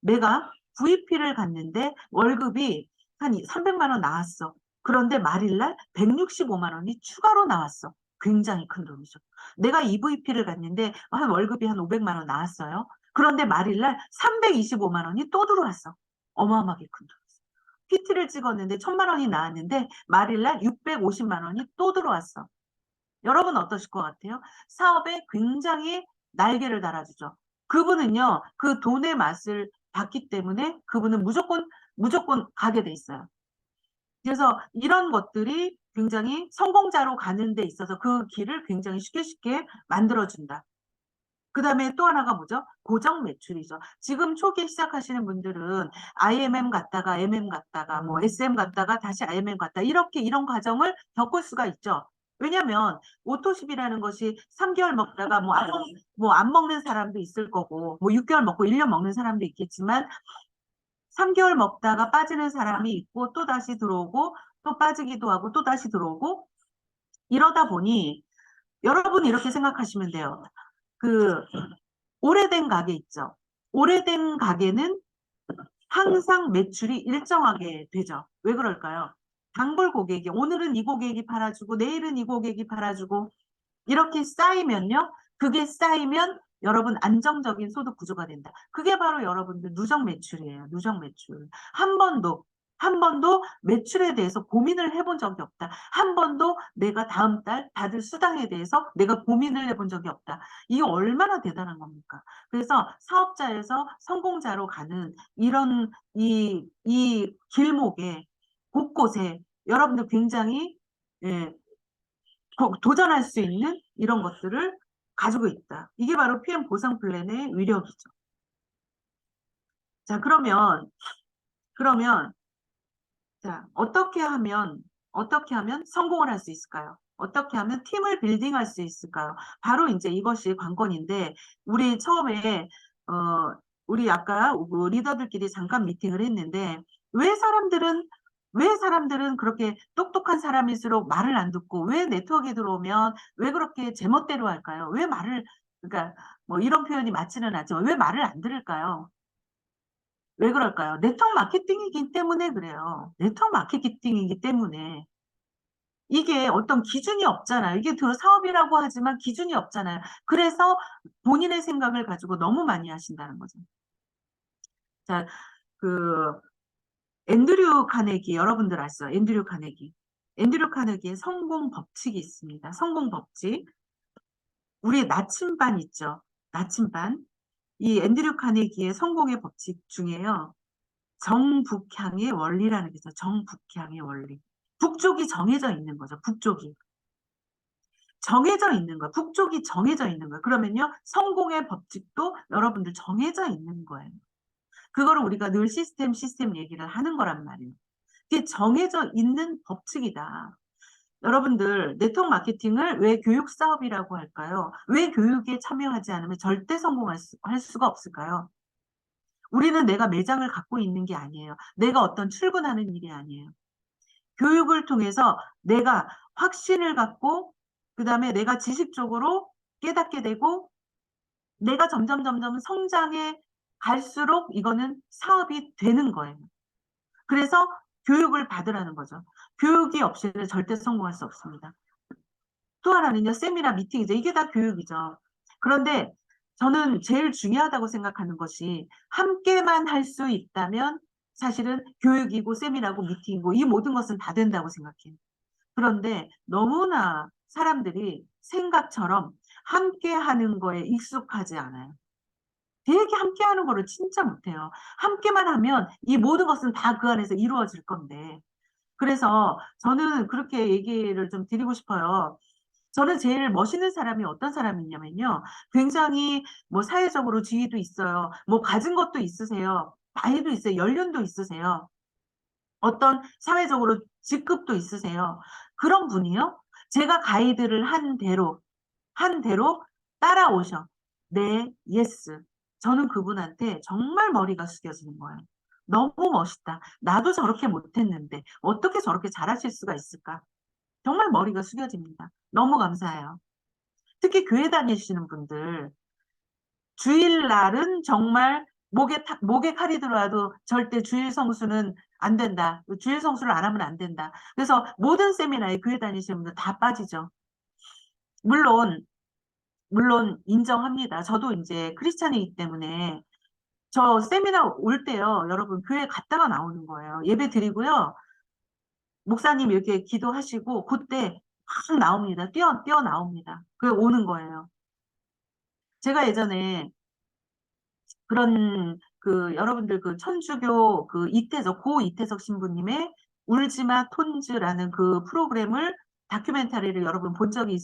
내가 VP를 갔는데 월급이 한 300만 원 나왔어. 그런데 말일날 165만 원이 추가로 나왔어. 굉장히 큰 돈이죠. 내가 EVP를 갔는데 한 월급이 한 500만 원 나왔어요. 그런데 말일날 325만 원이 또 들어왔어. 어마어마하게 큰 돈이죠. PT를 찍었는데 1,000만 원이 나왔는데 말일날 650만 원이 또 들어왔어. 여러분 어떠실 것 같아요? 사업에 굉장히 날개를 달아주죠. 그분은요, 그 돈의 맛을 봤기 때문에 그분은 무조건 가게 돼 있어요. 그래서 이런 것들이 굉장히 성공자로 가는 데 있어서 그 길을 굉장히 쉽게 만들어준다. 그 다음에 또 하나가 뭐죠? 고정 매출이죠. 지금 초기 시작하시는 분들은 IMM 갔다가 MM 갔다가 뭐 SM 갔다가 다시 IMM 갔다 이렇게 이런 과정을 겪을 수가 있죠. 왜냐하면 오토십이라는 것이 3개월 먹다가 뭐 안 먹는 사람도 있을 거고 뭐 6개월 먹고 1년 먹는 사람도 있겠지만 3개월 먹다가 빠지는 사람이 있고 또 다시 들어오고 또 빠지기도 하고 또 다시 들어오고 이러다 보니 여러분 이렇게 생각하시면 돼요. 그 오래된 가게 있죠. 오래된 가게는 항상 매출이 일정하게 되죠. 왜 그럴까요? 단골 고객이 오늘은 이 고객이 팔아주고 내일은 이 고객이 팔아주고 이렇게 쌓이면요. 그게 쌓이면 여러분 안정적인 소득 구조가 된다. 그게 바로 여러분들 누적 매출이에요. 누적 매출. 한 번도 매출에 대해서 고민을 해본 적이 없다. 한 번도 내가 다음 달 받을 수당에 대해서 내가 고민을 해본 적이 없다. 이게 얼마나 대단한 겁니까? 그래서 사업자에서 성공자로 가는 이런 이 길목에 곳곳에 여러분들 굉장히 예, 도전할 수 있는 이런 것들을 가지고 있다. 이게 바로 PM 보상 플랜의 위력이죠. 자, 그러면 자, 어떻게 하면 성공을 할 수 있을까요? 어떻게 하면 팀을 빌딩할 수 있을까요? 바로 이제 이것이 관건인데, 우리 처음에, 어, 우리 아까 리더들끼리 잠깐 미팅을 했는데, 왜 사람들은, 왜 사람들은 그렇게 똑똑한 사람일수록 말을 안 듣고, 왜 네트워크에 들어오면 왜 그렇게 제멋대로 할까요? 그러니까 뭐 이런 표현이 맞지는 않지만, 왜 말을 안 들을까요? 왜 그럴까요? 네트워크 마케팅이기 때문에 그래요. 네트워크 마케팅이기 때문에. 이게 어떤 기준이 없잖아요. 이게 사업이라고 하지만 기준이 없잖아요. 그래서 본인의 생각을 가지고 너무 많이 하신다는 거죠. 자, 그, 앤드류 카네기, 여러분들 아시죠? 앤드류 카네기. 앤드류 카네기의 성공 법칙이 있습니다. 성공 법칙. 우리 나침반 있죠? 나침반. 이 앤드류 카네기의 성공의 법칙 중에요. 정북향의 원리라는 게 있어요. 정북향의 원리. 북쪽이 정해져 있는 거죠. 북쪽이. 정해져 있는 거예요. 북쪽이 정해져 있는 거예요. 그러면요. 성공의 법칙도 여러분들 정해져 있는 거예요. 그거를 우리가 늘 시스템 얘기를 하는 거란 말이에요. 그게 정해져 있는 법칙이다. 여러분들 네트워크 마케팅을 왜 교육 사업이라고 할까요? 왜 교육에 참여하지 않으면 절대 할 수가 없을까요? 우리는 내가 매장을 갖고 있는 게 아니에요. 내가 어떤 출근하는 일이 아니에요. 교육을 통해서 내가 확신을 갖고 그다음에 내가 지식적으로 깨닫게 되고 내가 점점 성장해 갈수록 이거는 사업이 되는 거예요. 그래서 교육을 받으라는 거죠. 교육이 없이는 절대 성공할 수 없습니다. 또 하나는요, 세미나 미팅이죠. 이게 다 교육이죠. 그런데 저는 제일 중요하다고 생각하는 것이 함께만 할 수 있다면 사실은 교육이고 세미나고 미팅이고 이 모든 것은 다 된다고 생각해요. 그런데 너무나 사람들이 생각처럼 함께 하는 거에 익숙하지 않아요. 되게 함께 하는 거를 진짜 못해요. 함께만 하면 이 모든 것은 다 그 안에서 이루어질 건데. 그래서 저는 그렇게 얘기를 좀 드리고 싶어요. 저는 제일 멋있는 사람이 어떤 사람이냐면요. 굉장히 뭐 사회적으로 지위도 있어요. 뭐 가진 것도 있으세요. 나이도 있어요. 연륜도 있으세요. 어떤 사회적으로 직급도 있으세요. 그런 분이요. 제가 가이드를 한 대로 따라오셔. 네, 예스. 저는 그분한테 정말 머리가 숙여지는 거예요. 너무 멋있다. 나도 저렇게 못했는데 어떻게 저렇게 잘하실 수가 있을까? 정말 머리가 숙여집니다. 너무 감사해요. 특히 교회 다니시는 분들, 주일날은 정말 목에 칼이 들어와도 절대 주일 성수는 안 된다. 주일 성수를 안 하면 안 된다. 그래서 모든 세미나에 교회 다니시는 분들 다 빠지죠. 물론, 물론 인정합니다. 저도 이제 크리스찬이기 때문에 저 세미나 올 때요, 여러분 교회 갔다가 나오는 거예요. 예배 드리고요, 목사님 이렇게 기도하시고 그때 막 나옵니다. 뛰어 나옵니다. 그 오는 거예요. 제가 예전에 그런 그 여러분들 그 천주교 그 이태석 고 이태석 신부님의 울지마 톤즈라는 그 프로그램을 다큐멘터리를 여러분 본 적이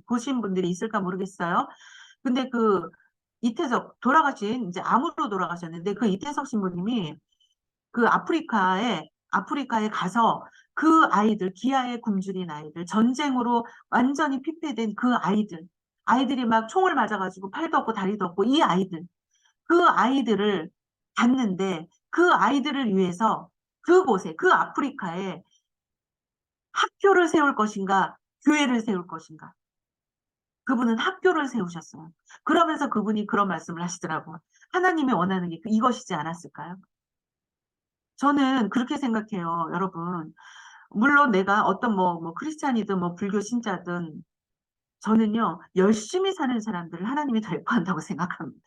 보신 분들이 있을까 모르겠어요. 근데 그 이태석 돌아가신 이제 암으로 돌아가셨는데 그 이태석 신부님이 그 아프리카에 가서 그 아이들 기아에 굶주린 아이들 전쟁으로 완전히 피폐된 그 아이들이 막 총을 맞아가지고 팔도 없고 다리도 없고 이 아이들 그 아이들을 봤는데 그 아이들을 위해서 그곳에 그 아프리카에 학교를 세울 것인가 교회를 세울 것인가 그분은 학교를 세우셨어요. 그러면서 그분이 그런 말씀을 하시더라고요. 하나님이 원하는 게 이것이지 않았을까요? 저는 그렇게 생각해요, 여러분. 물론 내가 어떤 뭐 크리스찬이든 뭐 불교 신자든 저는요, 열심히 사는 사람들을 하나님이 더 예뻐한다고 생각합니다.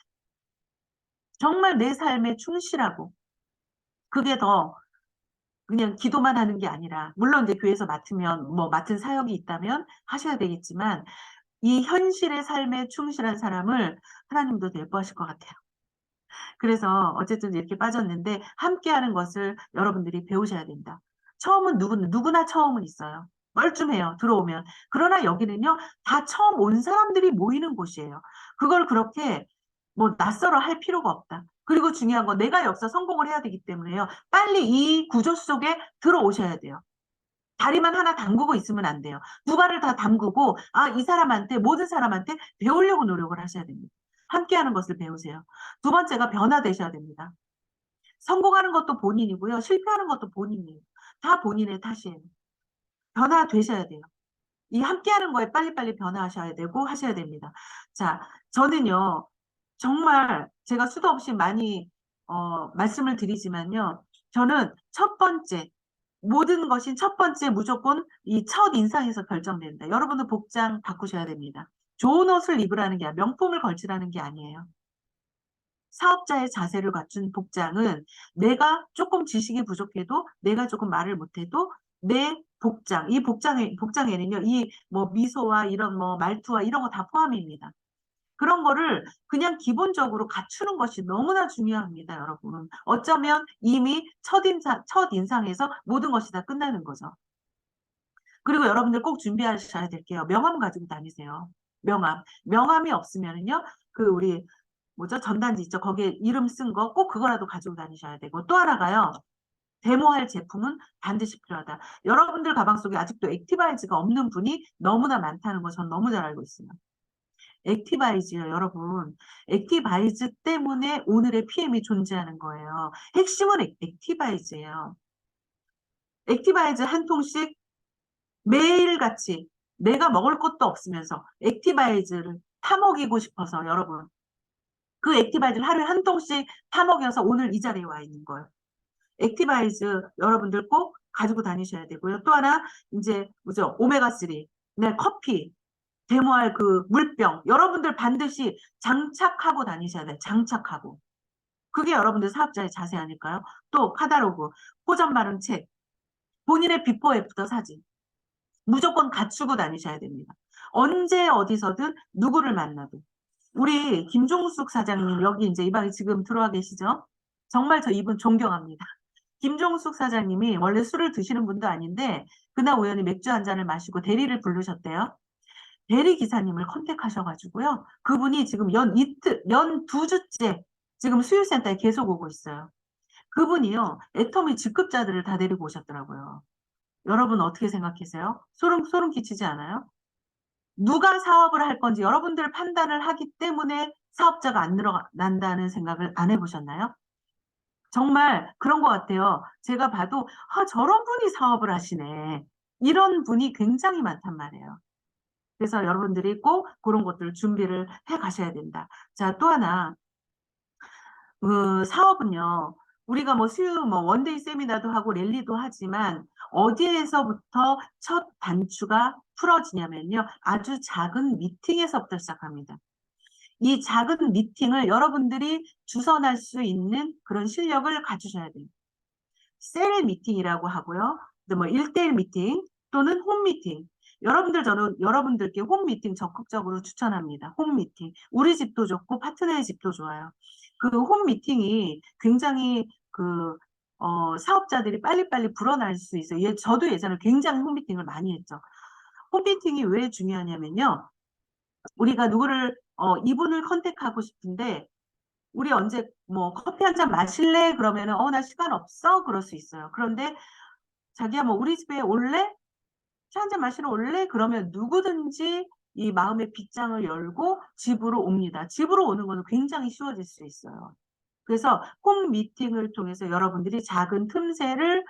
정말 내 삶에 충실하고 그게 더 그냥 기도만 하는 게 아니라 물론 이제 교회에서 맡으면 뭐 맡은 사역이 있다면 하셔야 되겠지만 이 현실의 삶에 충실한 사람을 하나님도 더 예뻐하실 것 같아요. 그래서 어쨌든 이렇게 빠졌는데 함께하는 것을 여러분들이 배우셔야 된다. 처음은 누구나 처음은 있어요. 멀쩡해요. 들어오면. 그러나 여기는요. 다 처음 온 사람들이 모이는 곳이에요. 그걸 그렇게 뭐 낯설어 할 필요가 없다. 그리고 중요한 건 내가 여기서 성공을 해야 되기 때문에요. 빨리 이 구조 속에 들어오셔야 돼요. 다리만 하나 담그고 있으면 안 돼요. 두 발을 다 담그고 이 사람한테 모든 사람한테 배우려고 노력을 하셔야 됩니다. 함께하는 것을 배우세요. 두 번째가 변화되셔야 됩니다. 성공하는 것도 본인이고요. 실패하는 것도 본인이에요. 다 본인의 탓이에요. 변화되셔야 돼요. 이 함께하는 거에 빨리빨리 변화하셔야 되고 하셔야 됩니다. 자, 저는요. 정말 제가 수도 없이 많이 말씀을 드리지만요. 저는 첫 번째 모든 것이 첫 번째 무조건 이 첫 인상에서 결정된다. 여러분은 복장 바꾸셔야 됩니다. 좋은 옷을 입으라는 게 명품을 걸치라는 게 아니에요. 사업자의 자세를 갖춘 복장은 내가 조금 지식이 부족해도 내가 조금 말을 못해도 내 복장에는요, 이 뭐 미소와 이런 뭐 말투와 이런 거 다 포함입니다. 그런 거를 그냥 기본적으로 갖추는 것이 너무나 중요합니다, 여러분. 어쩌면 이미 첫인상에서 모든 것이 다 끝나는 거죠. 그리고 여러분들 꼭 준비하셔야 될 게요. 명함 가지고 다니세요. 명함. 명함이 없으면은요, 그 우리 뭐죠? 전단지 있죠? 거기에 이름 쓴 거 꼭 그거라도 가지고 다니셔야 되고 또 하나가요. 데모할 제품은 반드시 필요하다. 여러분들 가방 속에 아직도 액티바이즈가 없는 분이 너무나 많다는 거 전 너무 잘 알고 있어요. 액티바이즈요, 여러분. 액티바이즈 때문에 오늘의 PM이 존재하는 거예요. 핵심은 액티바이즈예요. 액티바이즈 한 통씩 매일같이 내가 먹을 것도 없으면서 액티바이즈를 타먹이고 싶어서 여러분 그 액티바이즈를 하루에 한 통씩 타먹여서 오늘 이 자리에 와 있는 거예요. 액티바이즈 여러분들 꼭 가지고 다니셔야 되고요. 또 하나 이제 뭐죠? 오메가3. 네, 커피. 데모할 그 물병, 여러분들 반드시 장착하고 다니셔야 돼요. 장착하고. 그게 여러분들 사업자의 자세 아닐까요? 또 카탈로그, 호전 반응 책, 본인의 비포 애프터 사진. 무조건 갖추고 다니셔야 됩니다. 언제 어디서든 누구를 만나도. 우리 김종숙 사장님, 여기 이제 이 방에 지금 들어와 계시죠? 정말 저 이분 존경합니다. 김종숙 사장님이 원래 술을 드시는 분도 아닌데 그날 우연히 맥주 한 잔을 마시고 대리를 부르셨대요. 대리 기사님을 컨택하셔가지고요. 그분이 지금 연 2주째 지금 수유센터에 계속 오고 있어요. 그분이요, 애터미 직급자들을 다 데리고 오셨더라고요. 여러분 어떻게 생각하세요? 소름 끼치지 않아요? 누가 사업을 할 건지 여러분들 판단을 하기 때문에 사업자가 안 늘어난다는 생각을 안 해보셨나요? 정말 그런 것 같아요. 제가 봐도, 아, 저런 분이 사업을 하시네. 이런 분이 굉장히 많단 말이에요. 그래서 여러분들이 꼭 그런 것들 준비를 해 가셔야 된다. 자, 또 하나, 그 사업은요, 우리가 뭐 수요, 뭐 원데이 세미나도 하고 랠리도 하지만 어디에서부터 첫 단추가 풀어지냐면요. 아주 작은 미팅에서부터 시작합니다. 이 작은 미팅을 여러분들이 주선할 수 있는 그런 실력을 갖추셔야 돼요. 셀 미팅이라고 하고요. 뭐 1대1 미팅 또는 홈 미팅. 저는 여러분들께 홈 미팅 적극적으로 추천합니다. 홈 미팅. 우리 집도 좋고 파트너의 집도 좋아요. 그 홈 미팅이 굉장히 사업자들이 빨리빨리 불어날 수 있어요. 저도 예전에 굉장히 홈 미팅을 많이 했죠. 홈 미팅이 왜 중요하냐면요. 우리가 이분을 컨택하고 싶은데 우리 언제 뭐 커피 한 잔 마실래? 그러면은 나 시간 없어? 그럴 수 있어요. 그런데 자기야 뭐 우리 집에 올래? 차 한 잔 마시러 올래? 그러면 누구든지 이 마음의 빗장을 열고 집으로 옵니다. 집으로 오는 거는 굉장히 쉬워질 수 있어요. 그래서 홈 미팅을 통해서 여러분들이 작은 틈새를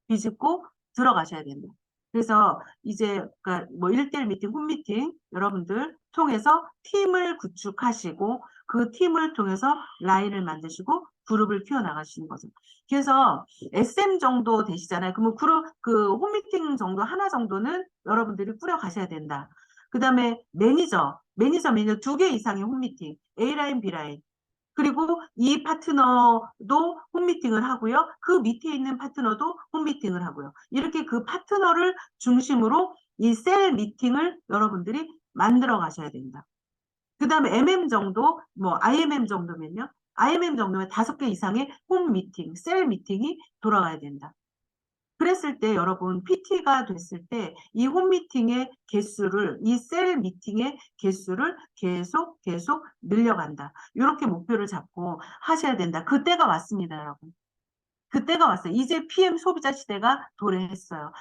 비집고 들어가셔야 됩니다. 그래서 이제 그러니까 뭐 1대1 미팅, 홈 미팅 여러분들 통해서 팀을 구축하시고 그 팀을 통해서 라인을 만드시고 그룹을 키워나가시는 거죠. 그래서 SM 정도 되시잖아요. 그러면 그 홈미팅 정도 하나 정도는 여러분들이 꾸려 가셔야 된다. 그 다음에 매니저 2개 이상의 홈미팅, A라인, B라인. 그리고 이 파트너도 홈미팅을 하고요. 그 밑에 있는 파트너도 홈미팅을 하고요. 이렇게 그 파트너를 중심으로 이 셀 미팅을 여러분들이 만들어 가셔야 된다. 그 다음에 MM 정도, 뭐 IMM 정도면요. IMM 정도면 5개 이상의 홈 미팅, 셀 미팅이 돌아가야 된다. 그랬을 때 여러분 PT가 됐을 때 이 홈 미팅의 개수를 이 셀 미팅의 개수를 계속 늘려간다. 이렇게 목표를 잡고 하셔야 된다. 그때가 왔습니다, 여러분. 그때가 왔어요. 이제 PM 소비자 시대가 도래했어요.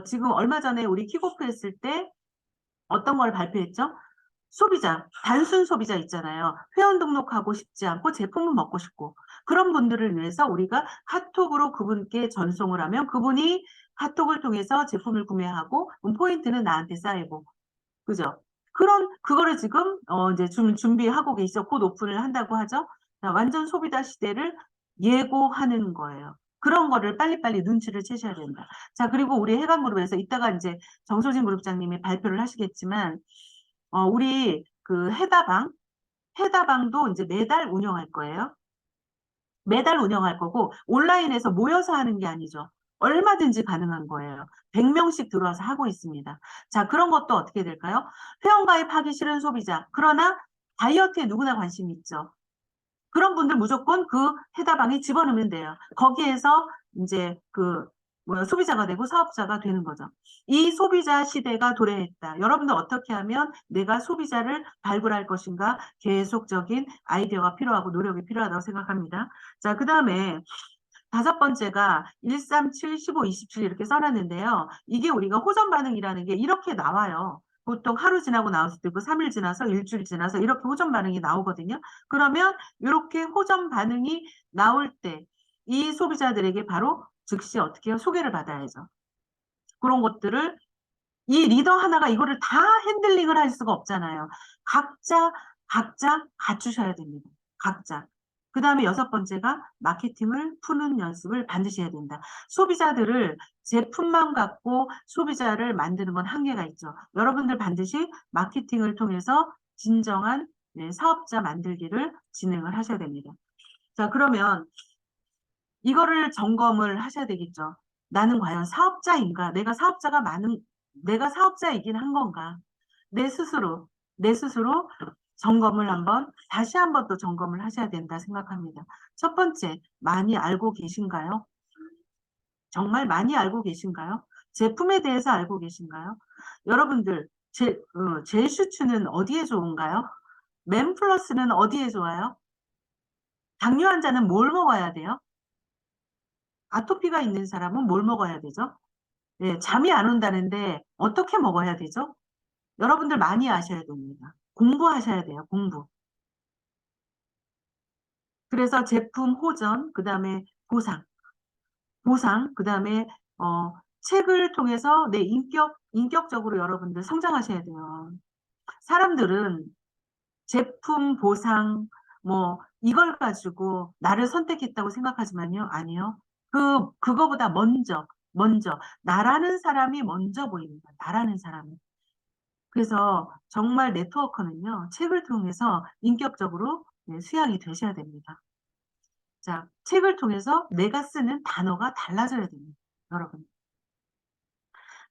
지금 얼마 전에 우리 킥오프 했을 때 어떤 걸 발표했죠? 단순 소비자 있잖아요. 회원 등록하고 싶지 않고 제품은 먹고 싶고 그런 분들을 위해서 우리가 카톡으로 그분께 전송을 하면 그분이 카톡을 통해서 제품을 구매하고 포인트는 나한테 쌓이고 그죠? 그거를 지금 이제 준비하고 계시죠. 곧 오픈을 한다고 하죠. 자, 완전 소비자 시대를 예고하는 거예요. 그런 거를 빨리빨리 눈치를 채셔야 된다. 자, 그리고 우리 해관그룹에서 이따가 이제 정소진 그룹장님이 발표를 하시겠지만 우리 그 헤다방도 이제 매달 운영할 거예요. 매달 운영할 거고 온라인에서 모여서 하는 게 아니죠. 얼마든지 가능한 거예요. 100명씩 들어와서 하고 있습니다. 자, 그런 것도 어떻게 될까요? 회원가입하기 싫은 소비자. 그러나 다이어트에 누구나 관심이 있죠. 그런 분들 무조건 그 해다방에 집어넣으면 돼요. 거기에서 이제 소비자가 되고 사업자가 되는 거죠. 이 소비자 시대가 도래했다. 여러분들 어떻게 하면 내가 소비자를 발굴할 것인가 계속적인 아이디어가 필요하고 노력이 필요하다고 생각합니다. 자, 그 다음에 5번째가 137, 15, 27 이렇게 써놨는데요. 이게 우리가 호전 반응이라는 게 이렇게 나와요. 보통 하루 지나고 나올 수도 있고 3일 지나서 일주일 지나서 이렇게 호전 반응이 나오거든요. 그러면 이렇게 호전 반응이 나올 때 이 소비자들에게 바로 즉시 어떻게 해요? 소개를 받아야죠. 그런 것들을 이 리더 하나가 이거를 다 핸들링을 할 수가 없잖아요. 각자 갖추셔야 됩니다. 각자. 그 다음에 여섯 번째가 마케팅을 푸는 연습을 반드시 해야 된다. 소비자들을 제품만 갖고 소비자를 만드는 건 한계가 있죠. 여러분들 반드시 마케팅을 통해서 진정한 사업자 만들기를 진행을 하셔야 됩니다. 자, 그러면 이거를 점검을 하셔야 되겠죠. 나는 과연 사업자인가? 내가 사업자이긴 한 건가? 내 스스로, 내 스스로 다시 한번 또 점검을 하셔야 된다 생각합니다. 첫 번째, 많이 알고 계신가요? 정말 많이 알고 계신가요? 제품에 대해서 알고 계신가요? 여러분들, 젤슈츠는 어디에 좋은가요? 맨플러스는 어디에 좋아요? 당뇨 환자는 뭘 먹어야 돼요? 아토피가 있는 사람은 뭘 먹어야 되죠? 예, 잠이 안 온다는데 어떻게 먹어야 되죠? 여러분들 많이 아셔야 됩니다. 공부하셔야 돼요, 공부. 그래서 제품 호전, 그 다음에 보상, 그 다음에 책을 통해서 내 인격적으로 여러분들 성장하셔야 돼요. 사람들은 제품 보상, 뭐, 이걸 가지고 나를 선택했다고 생각하지만요, 아니요. 그거보다 먼저, 나라는 사람이 먼저 보입니다. 나라는 사람이. 그래서 정말 네트워커는요, 책을 통해서 인격적으로 수양이 되셔야 됩니다. 자, 책을 통해서 내가 쓰는 단어가 달라져야 됩니다. 여러분.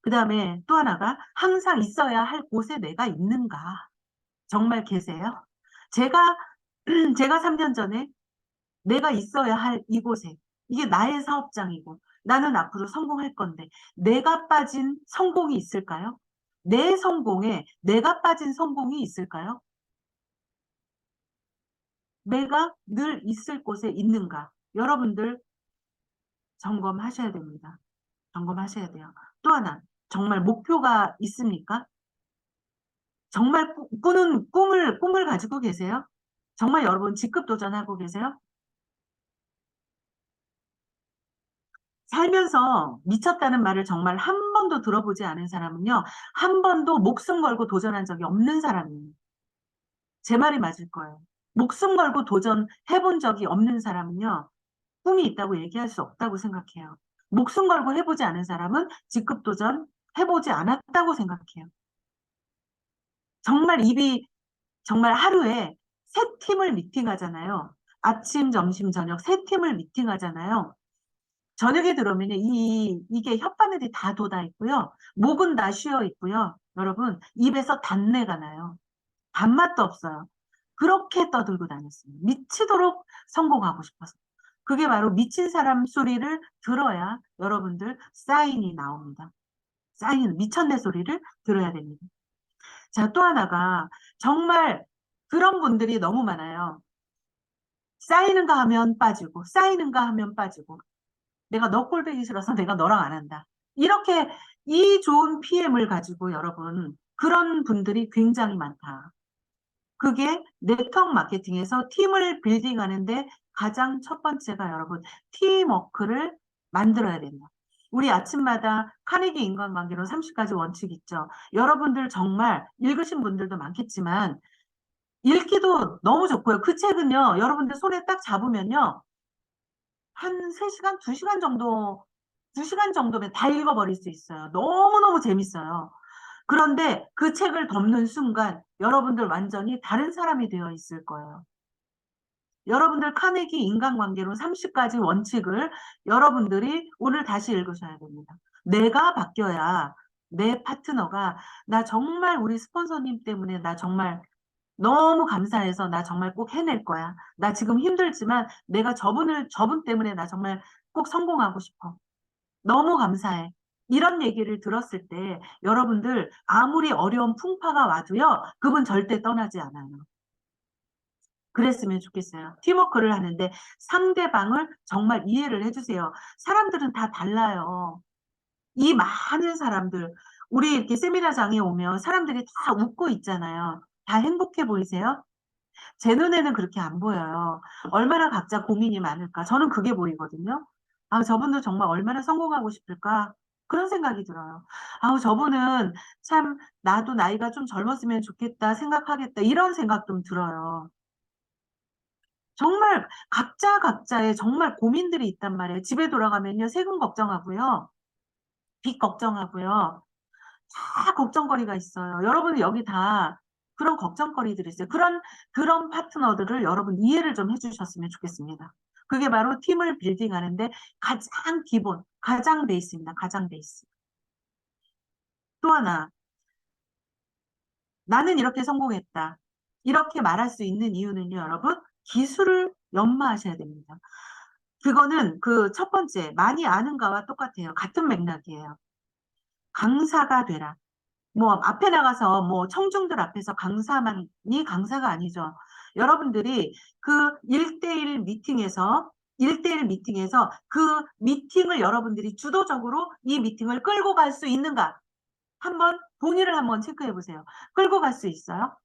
그 다음에 또 하나가 항상 있어야 할 곳에 내가 있는가. 정말 계세요? 제가, 제가 3년 전에 내가 있어야 할 이곳에, 이게 나의 사업장이고, 나는 앞으로 성공할 건데, 내가 빠진 성공이 있을까요? 내 성공에 내가 빠진 성공이 있을까요? 내가 늘 있을 곳에 있는가? 여러분들 점검하셔야 됩니다. 점검하셔야 돼요. 또 하나, 정말 목표가 있습니까? 정말 꾸는 꿈을 가지고 계세요? 정말 여러분 직급 도전하고 계세요? 살면서 미쳤다는 말을 정말 한 번도 들어보지 않은 사람은요, 한 번도 목숨 걸고 도전한 적이 없는 사람이에요. 제 말이 맞을 거예요. 목숨 걸고 도전해본 적이 없는 사람은요, 꿈이 있다고 얘기할 수 없다고 생각해요. 목숨 걸고 해보지 않은 사람은 직급 도전 해보지 않았다고 생각해요. 정말 하루에 세 팀을 미팅하잖아요. 아침, 점심, 저녁 세 팀을 미팅하잖아요. 저녁에 들어오면 이게 혓바늘이 다 돋아 있고요. 목은 다 쉬어 있고요. 여러분, 입에서 단내가 나요. 단맛도 없어요. 그렇게 떠들고 다녔어요. 미치도록 성공하고 싶어서. 그게 바로 미친 사람 소리를 들어야 여러분들 사인이 나옵니다. 미쳤네 소리를 들어야 됩니다. 자, 또 하나가 정말 그런 분들이 너무 많아요. 쌓이는가 하면 빠지고, 쌓이는가 하면 빠지고, 내가 너 꼴보기 싫어서 내가 너랑 안 한다. 이렇게 이 좋은 PM을 가지고 여러분, 그런 분들이 굉장히 많다. 그게 네트워크 마케팅에서 팀을 빌딩하는데 가장 첫 번째가 여러분, 팀워크를 만들어야 된다. 우리 아침마다 카네기 인간관계론 30가지 원칙 있죠. 여러분들 정말 읽으신 분들도 많겠지만 읽기도 너무 좋고요. 그 책은요, 여러분들 손에 딱 잡으면요, 한 3시간, 2시간 정도, 2시간 정도면 다 읽어버릴 수 있어요. 너무너무 재밌어요. 그런데 그 책을 덮는 순간 여러분들 완전히 다른 사람이 되어 있을 거예요. 여러분들 카네기 인간관계론 30가지 원칙을 여러분들이 오늘 다시 읽으셔야 됩니다. 내가 바뀌어야 내 파트너가 나 정말 우리 스폰서님 때문에 나 정말 너무 감사해서 나 정말 꼭 해낼 거야. 나 지금 힘들지만 내가 저분 때문에 나 정말 꼭 성공하고 싶어. 너무 감사해. 이런 얘기를 들었을 때 여러분들 아무리 어려운 풍파가 와도요, 그분 절대 떠나지 않아요. 그랬으면 좋겠어요. 팀워크를 하는데 상대방을 정말 이해를 해주세요. 사람들은 다 달라요. 이 많은 사람들, 우리 이렇게 세미나장에 오면 사람들이 다 웃고 있잖아요. 다 행복해 보이세요? 제 눈에는 그렇게 안 보여요. 얼마나 각자 고민이 많을까. 저는 그게 보이거든요. 아, 저분도 정말 얼마나 성공하고 싶을까. 그런 생각이 들어요. 아우, 저분은 참, 나도 나이가 좀 젊었으면 좋겠다 생각하겠다. 이런 생각 좀 들어요. 정말 각자의 정말 고민들이 있단 말이에요. 집에 돌아가면요. 세금 걱정하고요. 빚 걱정하고요. 다 걱정거리가 있어요. 여러분 여기 다 그런 걱정거리들이 있어요. 그런 파트너들을 여러분 이해를 좀 해주셨으면 좋겠습니다. 그게 바로 팀을 빌딩하는데 가장 기본, 가장 베이스입니다. 가장 베이스. 또 하나, 나는 이렇게 성공했다. 이렇게 말할 수 있는 이유는요, 여러분, 기술을 연마하셔야 됩니다. 그거는 그 첫 번째, 많이 아는가와 똑같아요. 같은 맥락이에요. 강사가 되라. 뭐 앞에 나가서 뭐 청중들 앞에서 강사만이 강사가 아니죠. 여러분들이 그 1대1 미팅에서 1대1 미팅에서 그 미팅을 여러분들이 주도적으로 이 미팅을 끌고 갈 수 있는가? 한번 본인을 한번 체크해 보세요. 끌고 갈 수 있어요?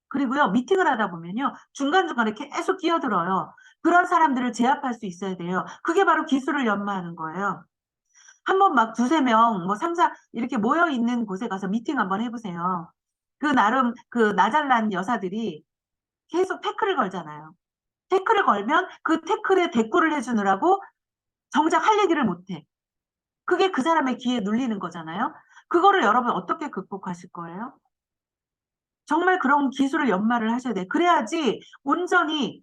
그리고요, 미팅을 하다 보면요, 중간중간에 계속 끼어들어요. 그런 사람들을 제압할 수 있어야 돼요. 그게 바로 기술을 연마하는 거예요. 한번 막 두세 명, 뭐 삼사 이렇게 모여 있는 곳에 가서 미팅 한번 해보세요. 그 나름 그 나잘난 여사들이 계속 태클을 걸잖아요. 태클을 걸면 그 태클에 대꾸를 해주느라고 정작 할 얘기를 못해. 그게 그 사람의 귀에 눌리는 거잖아요. 그거를 여러분 어떻게 극복하실 거예요? 정말 그런 기술을 연마를 하셔야 돼. 그래야지 온전히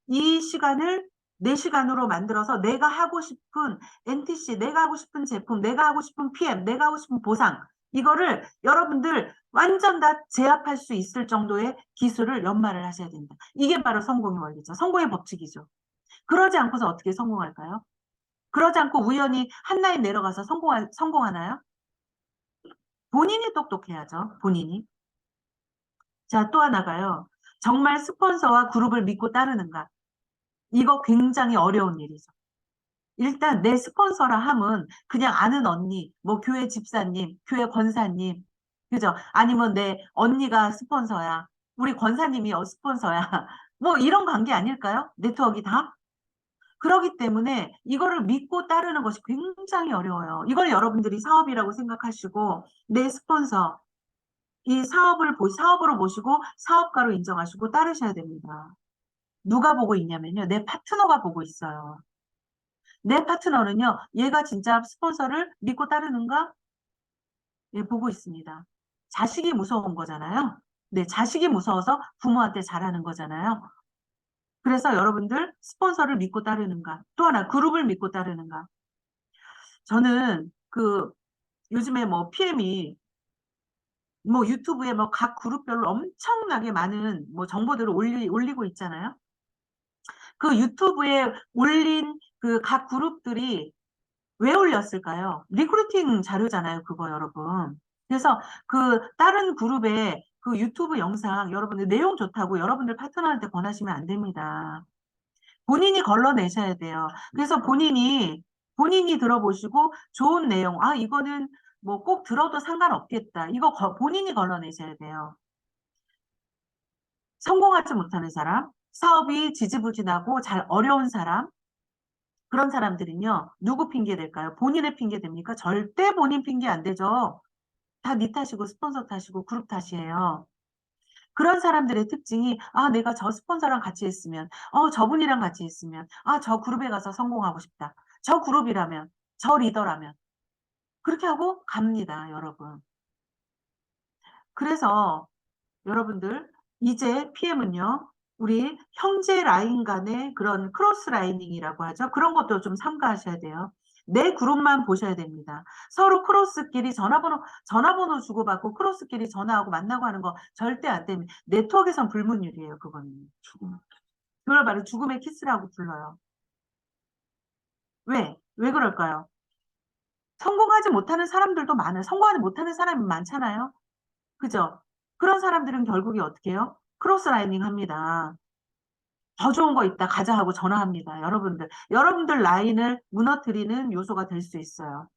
이 시간을 내 시간으로 만들어서 내가 하고 싶은 NTC, 내가 하고 싶은 제품, 내가 하고 싶은 PM, 내가 하고 싶은 보상, 이거를 여러분들 완전 다 제압할 수 있을 정도의 기술을 연마를 하셔야 된다. 이게 바로 성공의 원리죠. 성공의 법칙이죠. 그러지 않고서 어떻게 성공할까요? 그러지 않고 우연히 한 라인 내려가서 성공하나요? 본인이 똑똑해야죠. 본인이. 자, 또 하나가요. 정말 스폰서와 그룹을 믿고 따르는가? 이거 굉장히 어려운 일이죠. 일단 내 스폰서라 함은 그냥 아는 언니, 뭐 교회 집사님, 교회 권사님, 그죠? 아니면 내 언니가 스폰서야. 우리 권사님이 스폰서야. 뭐 이런 관계 아닐까요? 네트워크가 다? 그렇기 때문에 이거를 믿고 따르는 것이 굉장히 어려워요. 이걸 여러분들이 사업이라고 생각하시고 내 스폰서, 이 사업으로 보시고 사업가로 인정하시고 따르셔야 됩니다. 누가 보고 있냐면요. 내 파트너가 보고 있어요. 내 파트너는요. 얘가 진짜 스폰서를 믿고 따르는가? 예, 보고 있습니다. 자식이 무서운 거잖아요. 네, 자식이 무서워서 부모한테 잘하는 거잖아요. 그래서 여러분들 스폰서를 믿고 따르는가? 또 하나 그룹을 믿고 따르는가? 저는 그 요즘에 뭐 PM이 뭐 유튜브에 뭐 각 그룹별로 엄청나게 많은 뭐 정보들을 올리고 있잖아요. 그 유튜브에 올린 그 각 그룹들이 왜 올렸을까요? 리크루팅 자료잖아요, 그거 여러분. 그래서 그 다른 그룹의 그 유튜브 영상 여러분들 내용 좋다고 여러분들 파트너한테 권하시면 안 됩니다. 본인이 걸러내셔야 돼요. 그래서 본인이 들어보시고 좋은 내용, 아, 이거는 뭐 꼭 들어도 상관없겠다. 이거 본인이 걸러내셔야 돼요. 성공하지 못하는 사람, 사업이 지지부진하고 잘 어려운 사람, 그런 사람들은요, 누구 핑계 될까요? 본인의 핑계 됩니까? 절대 본인 핑계 안 되죠. 다 니 탓이고 스폰서 탓이고 그룹 탓이에요. 그런 사람들의 특징이, 아, 내가 저 스폰서랑 같이 했으면, 저분이랑 같이 했으면, 아, 저 그룹에 가서 성공하고 싶다. 저 그룹이라면, 저 리더라면. 그렇게 하고 갑니다, 여러분. 그래서 여러분들, 이제 PM은요, 우리 형제 라인 간의 그런 크로스 라이닝이라고 하죠. 그런 것도 좀 삼가하셔야 돼요. 내 그룹만 보셔야 됩니다. 서로 크로스끼리 전화번호 주고받고 크로스끼리 전화하고 만나고 하는 거 절대 안 됩니다. 네트워크에선 불문율이에요, 그거는. 죽음. 그걸 바로 죽음의 키스라고 불러요. 왜? 왜 그럴까요? 성공하지 못하는 사람들도 많아요. 성공하지 못하는 사람이 많잖아요. 그죠? 그런 사람들은 결국에 어떻게 해요? 크로스 라이닝 합니다. 더 좋은 거 있다 가자 하고 전화합니다. 여러분들 라인을 무너뜨리는 요소가 될 수 있어요.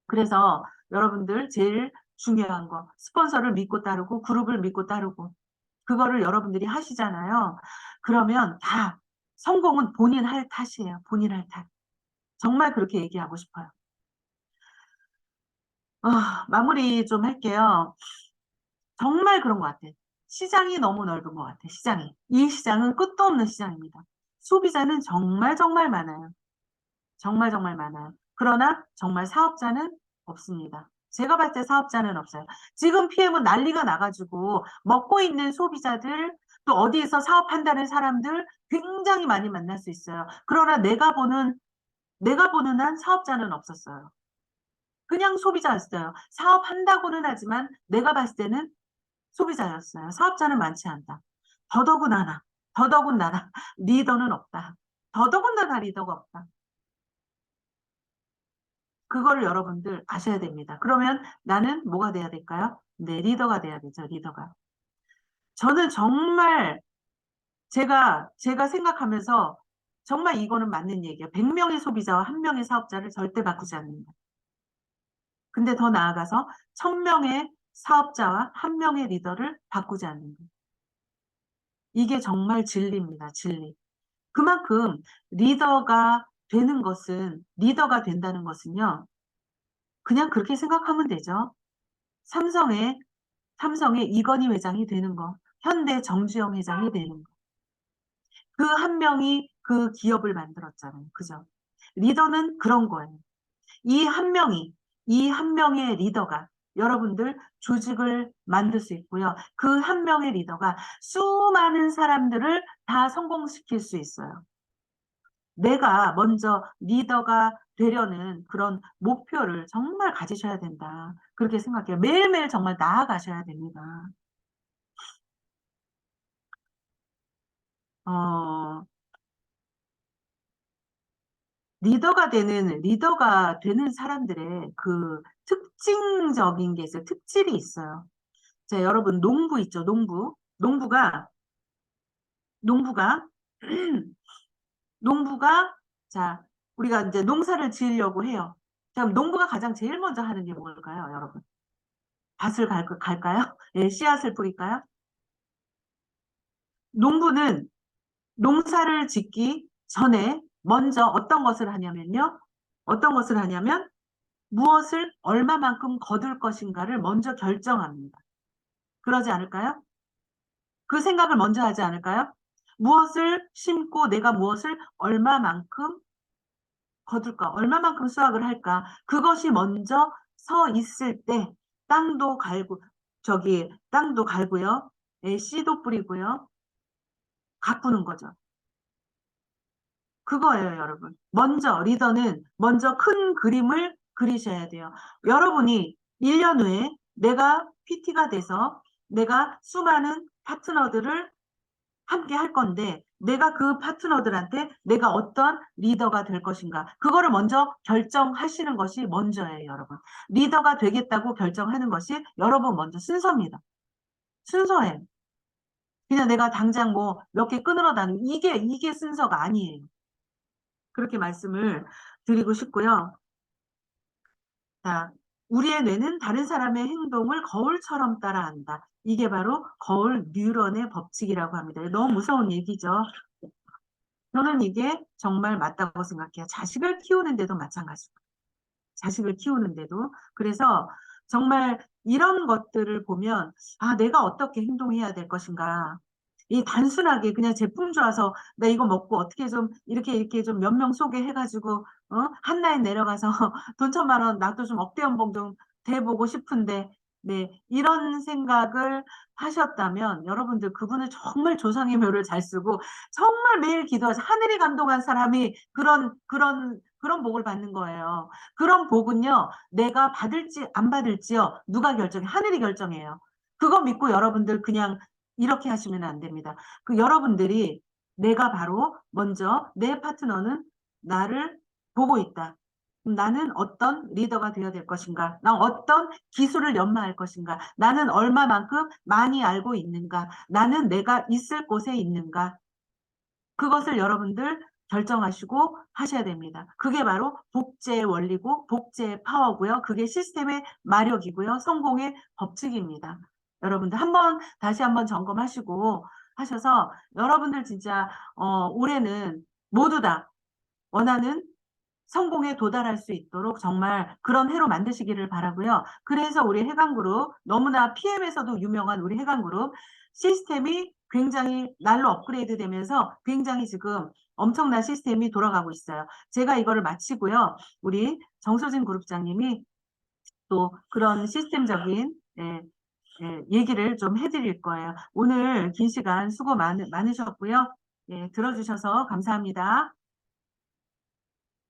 그래서 여러분들 제일 중요한 거 스폰서를 믿고 따르고 그룹을 믿고 따르고 그거를 여러분들이 하시잖아요. 그러면 다 성공은 본인 할 탓이에요. 본인 할 탓. 정말 그렇게 얘기하고 싶어요. 마무리 좀 할게요. 정말 그런 것 같아요. 시장이 너무 넓은 것 같아, 시장이. 이 시장은 끝도 없는 시장입니다. 소비자는 정말 정말 많아요. 정말 정말 많아요. 그러나 정말 사업자는 없습니다. 제가 봤을 때 사업자는 없어요. 지금 PM은 난리가 나가지고 먹고 있는 소비자들, 또 어디에서 사업한다는 사람들 굉장히 많이 만날 수 있어요. 그러나 내가 보는 한 사업자는 없었어요. 그냥 소비자였어요. 사업한다고는 하지만 내가 봤을 때는 소비자였어요. 사업자는 많지 않다. 더더군다나, 더더군다나 리더는 없다. 더더군다나 리더가 없다. 그거를 여러분들 아셔야 됩니다. 그러면 나는 뭐가 돼야 될까요? 네, 리더가 돼야 되죠, 리더가. 저는 정말 제가 생각하면서 정말 이거는 맞는 얘기예요. 100명의 소비자와 1명의 사업자를 절대 바꾸지 않는다. 근데 더 나아가서 1000명의 사업자와 1명의 리더를 바꾸지 않는다. 이게 정말 진리입니다, 진리. 그만큼 리더가 된다는 것은요, 그냥 그렇게 생각하면 되죠. 삼성의 삼성의 이건희 회장이 되는 거, 현대 정주영 회장이 되는 거. 그 한 명이 그 기업을 만들었잖아요. 그죠? 리더는 그런 거예요. 이 한 명이, 이 한 명의 리더가 여러분들 조직을 만들 수 있고요. 그 한 명의 리더가 수많은 사람들을 다 성공시킬 수 있어요. 내가 먼저 리더가 되려는 그런 목표를 정말 가지셔야 된다. 그렇게 생각해요. 매일매일 정말 나아가셔야 됩니다. 어, 리더가 되는 사람들의 그 특징적인 게 있어요. 특질이 있어요. 자, 여러분, 농부 있죠, 농부. 농부가, 농부가, 자, 우리가 이제 농사를 지으려고 해요. 자, 그럼 농부가 가장 제일 먼저 하는 게 뭘까요, 여러분? 밭을 갈까요? 예, 씨앗을 뿌릴까요? 농부는 농사를 짓기 전에 먼저 어떤 것을 하냐면, 무엇을 얼마만큼 거둘 것인가를 먼저 결정합니다. 그러지 않을까요? 그 생각을 먼저 하지 않을까요? 무엇을 심고 내가 무엇을 얼마만큼 거둘까? 얼마만큼 수확을 할까? 그것이 먼저 서 있을 때 땅도 갈고요. 예, 씨도 뿌리고요. 가꾸는 거죠. 그거예요, 여러분. 리더는 먼저 큰 그림을 그리셔야 돼요. 여러분이 1년 후에 내가 PT가 돼서 내가 수많은 파트너들을 함께 할 건데 내가 그 파트너들한테 내가 어떤 리더가 될 것인가. 그거를 먼저 결정하시는 것이 먼저예요, 여러분. 리더가 되겠다고 결정하는 것이 여러분 먼저 순서입니다. 순서예요. 그냥 내가 당장 뭐 몇 개 끊으러 다니는 이게 순서가 아니에요. 그렇게 말씀을 드리고 싶고요. 자, 우리의 뇌는 다른 사람의 행동을 거울처럼 따라한다. 이게 바로 거울 뉴런의 법칙이라고 합니다. 너무 무서운 얘기죠. 저는 이게 정말 맞다고 생각해요. 자식을 키우는데도 마찬가지고. 자식을 키우는데도. 그래서 정말 이런 것들을 보면, 아, 내가 어떻게 행동해야 될 것인가. 이 단순하게 그냥 제품 좋아서 나 이거 먹고 어떻게 좀 이렇게 좀 몇 명 소개해가지고 한라인 내려가서 돈 1000만 원 나도 좀 억대 연봉 좀 돼보고 싶은데 네 이런 생각을 하셨다면 여러분들 그분은 정말 조상의 묘를 잘 쓰고 정말 매일 기도해서 하늘이 감동한 사람이 그런 복을 받는 거예요. 그런 복은요 내가 받을지 안 받을지요 누가 결정해? 하늘이 결정해요. 그거 믿고 여러분들 그냥 이렇게 하시면 안 됩니다. 그 여러분들이 내가 바로 먼저 내 파트너는 나를 보고 있다. 나는 어떤 리더가 되어야 될 것인가? 난 어떤 기술을 연마할 것인가? 나는 얼마만큼 많이 알고 있는가? 나는 내가 있을 곳에 있는가? 그것을 여러분들 결정하시고 하셔야 됩니다. 그게 바로 복제의 원리고 복제의 파워고요. 그게 시스템의 마력이고요. 성공의 법칙입니다. 여러분들 다시 한번 점검하시고 하셔서 여러분들 진짜 올해는 모두 다 원하는 성공에 도달할 수 있도록 정말 그런 해로 만드시기를 바라고요. 그래서 우리 해강그룹 너무나 PM에서도 유명한 우리 해강그룹 시스템이 굉장히 날로 업그레이드 되면서 굉장히 지금 엄청난 시스템이 돌아가고 있어요. 제가 이거를 마치고요. 우리 정소진 그룹장님이 또 그런 시스템적인 얘기를 좀 해드릴 거예요. 오늘 긴 시간 수고 많으셨고요. 들어주셔서 감사합니다.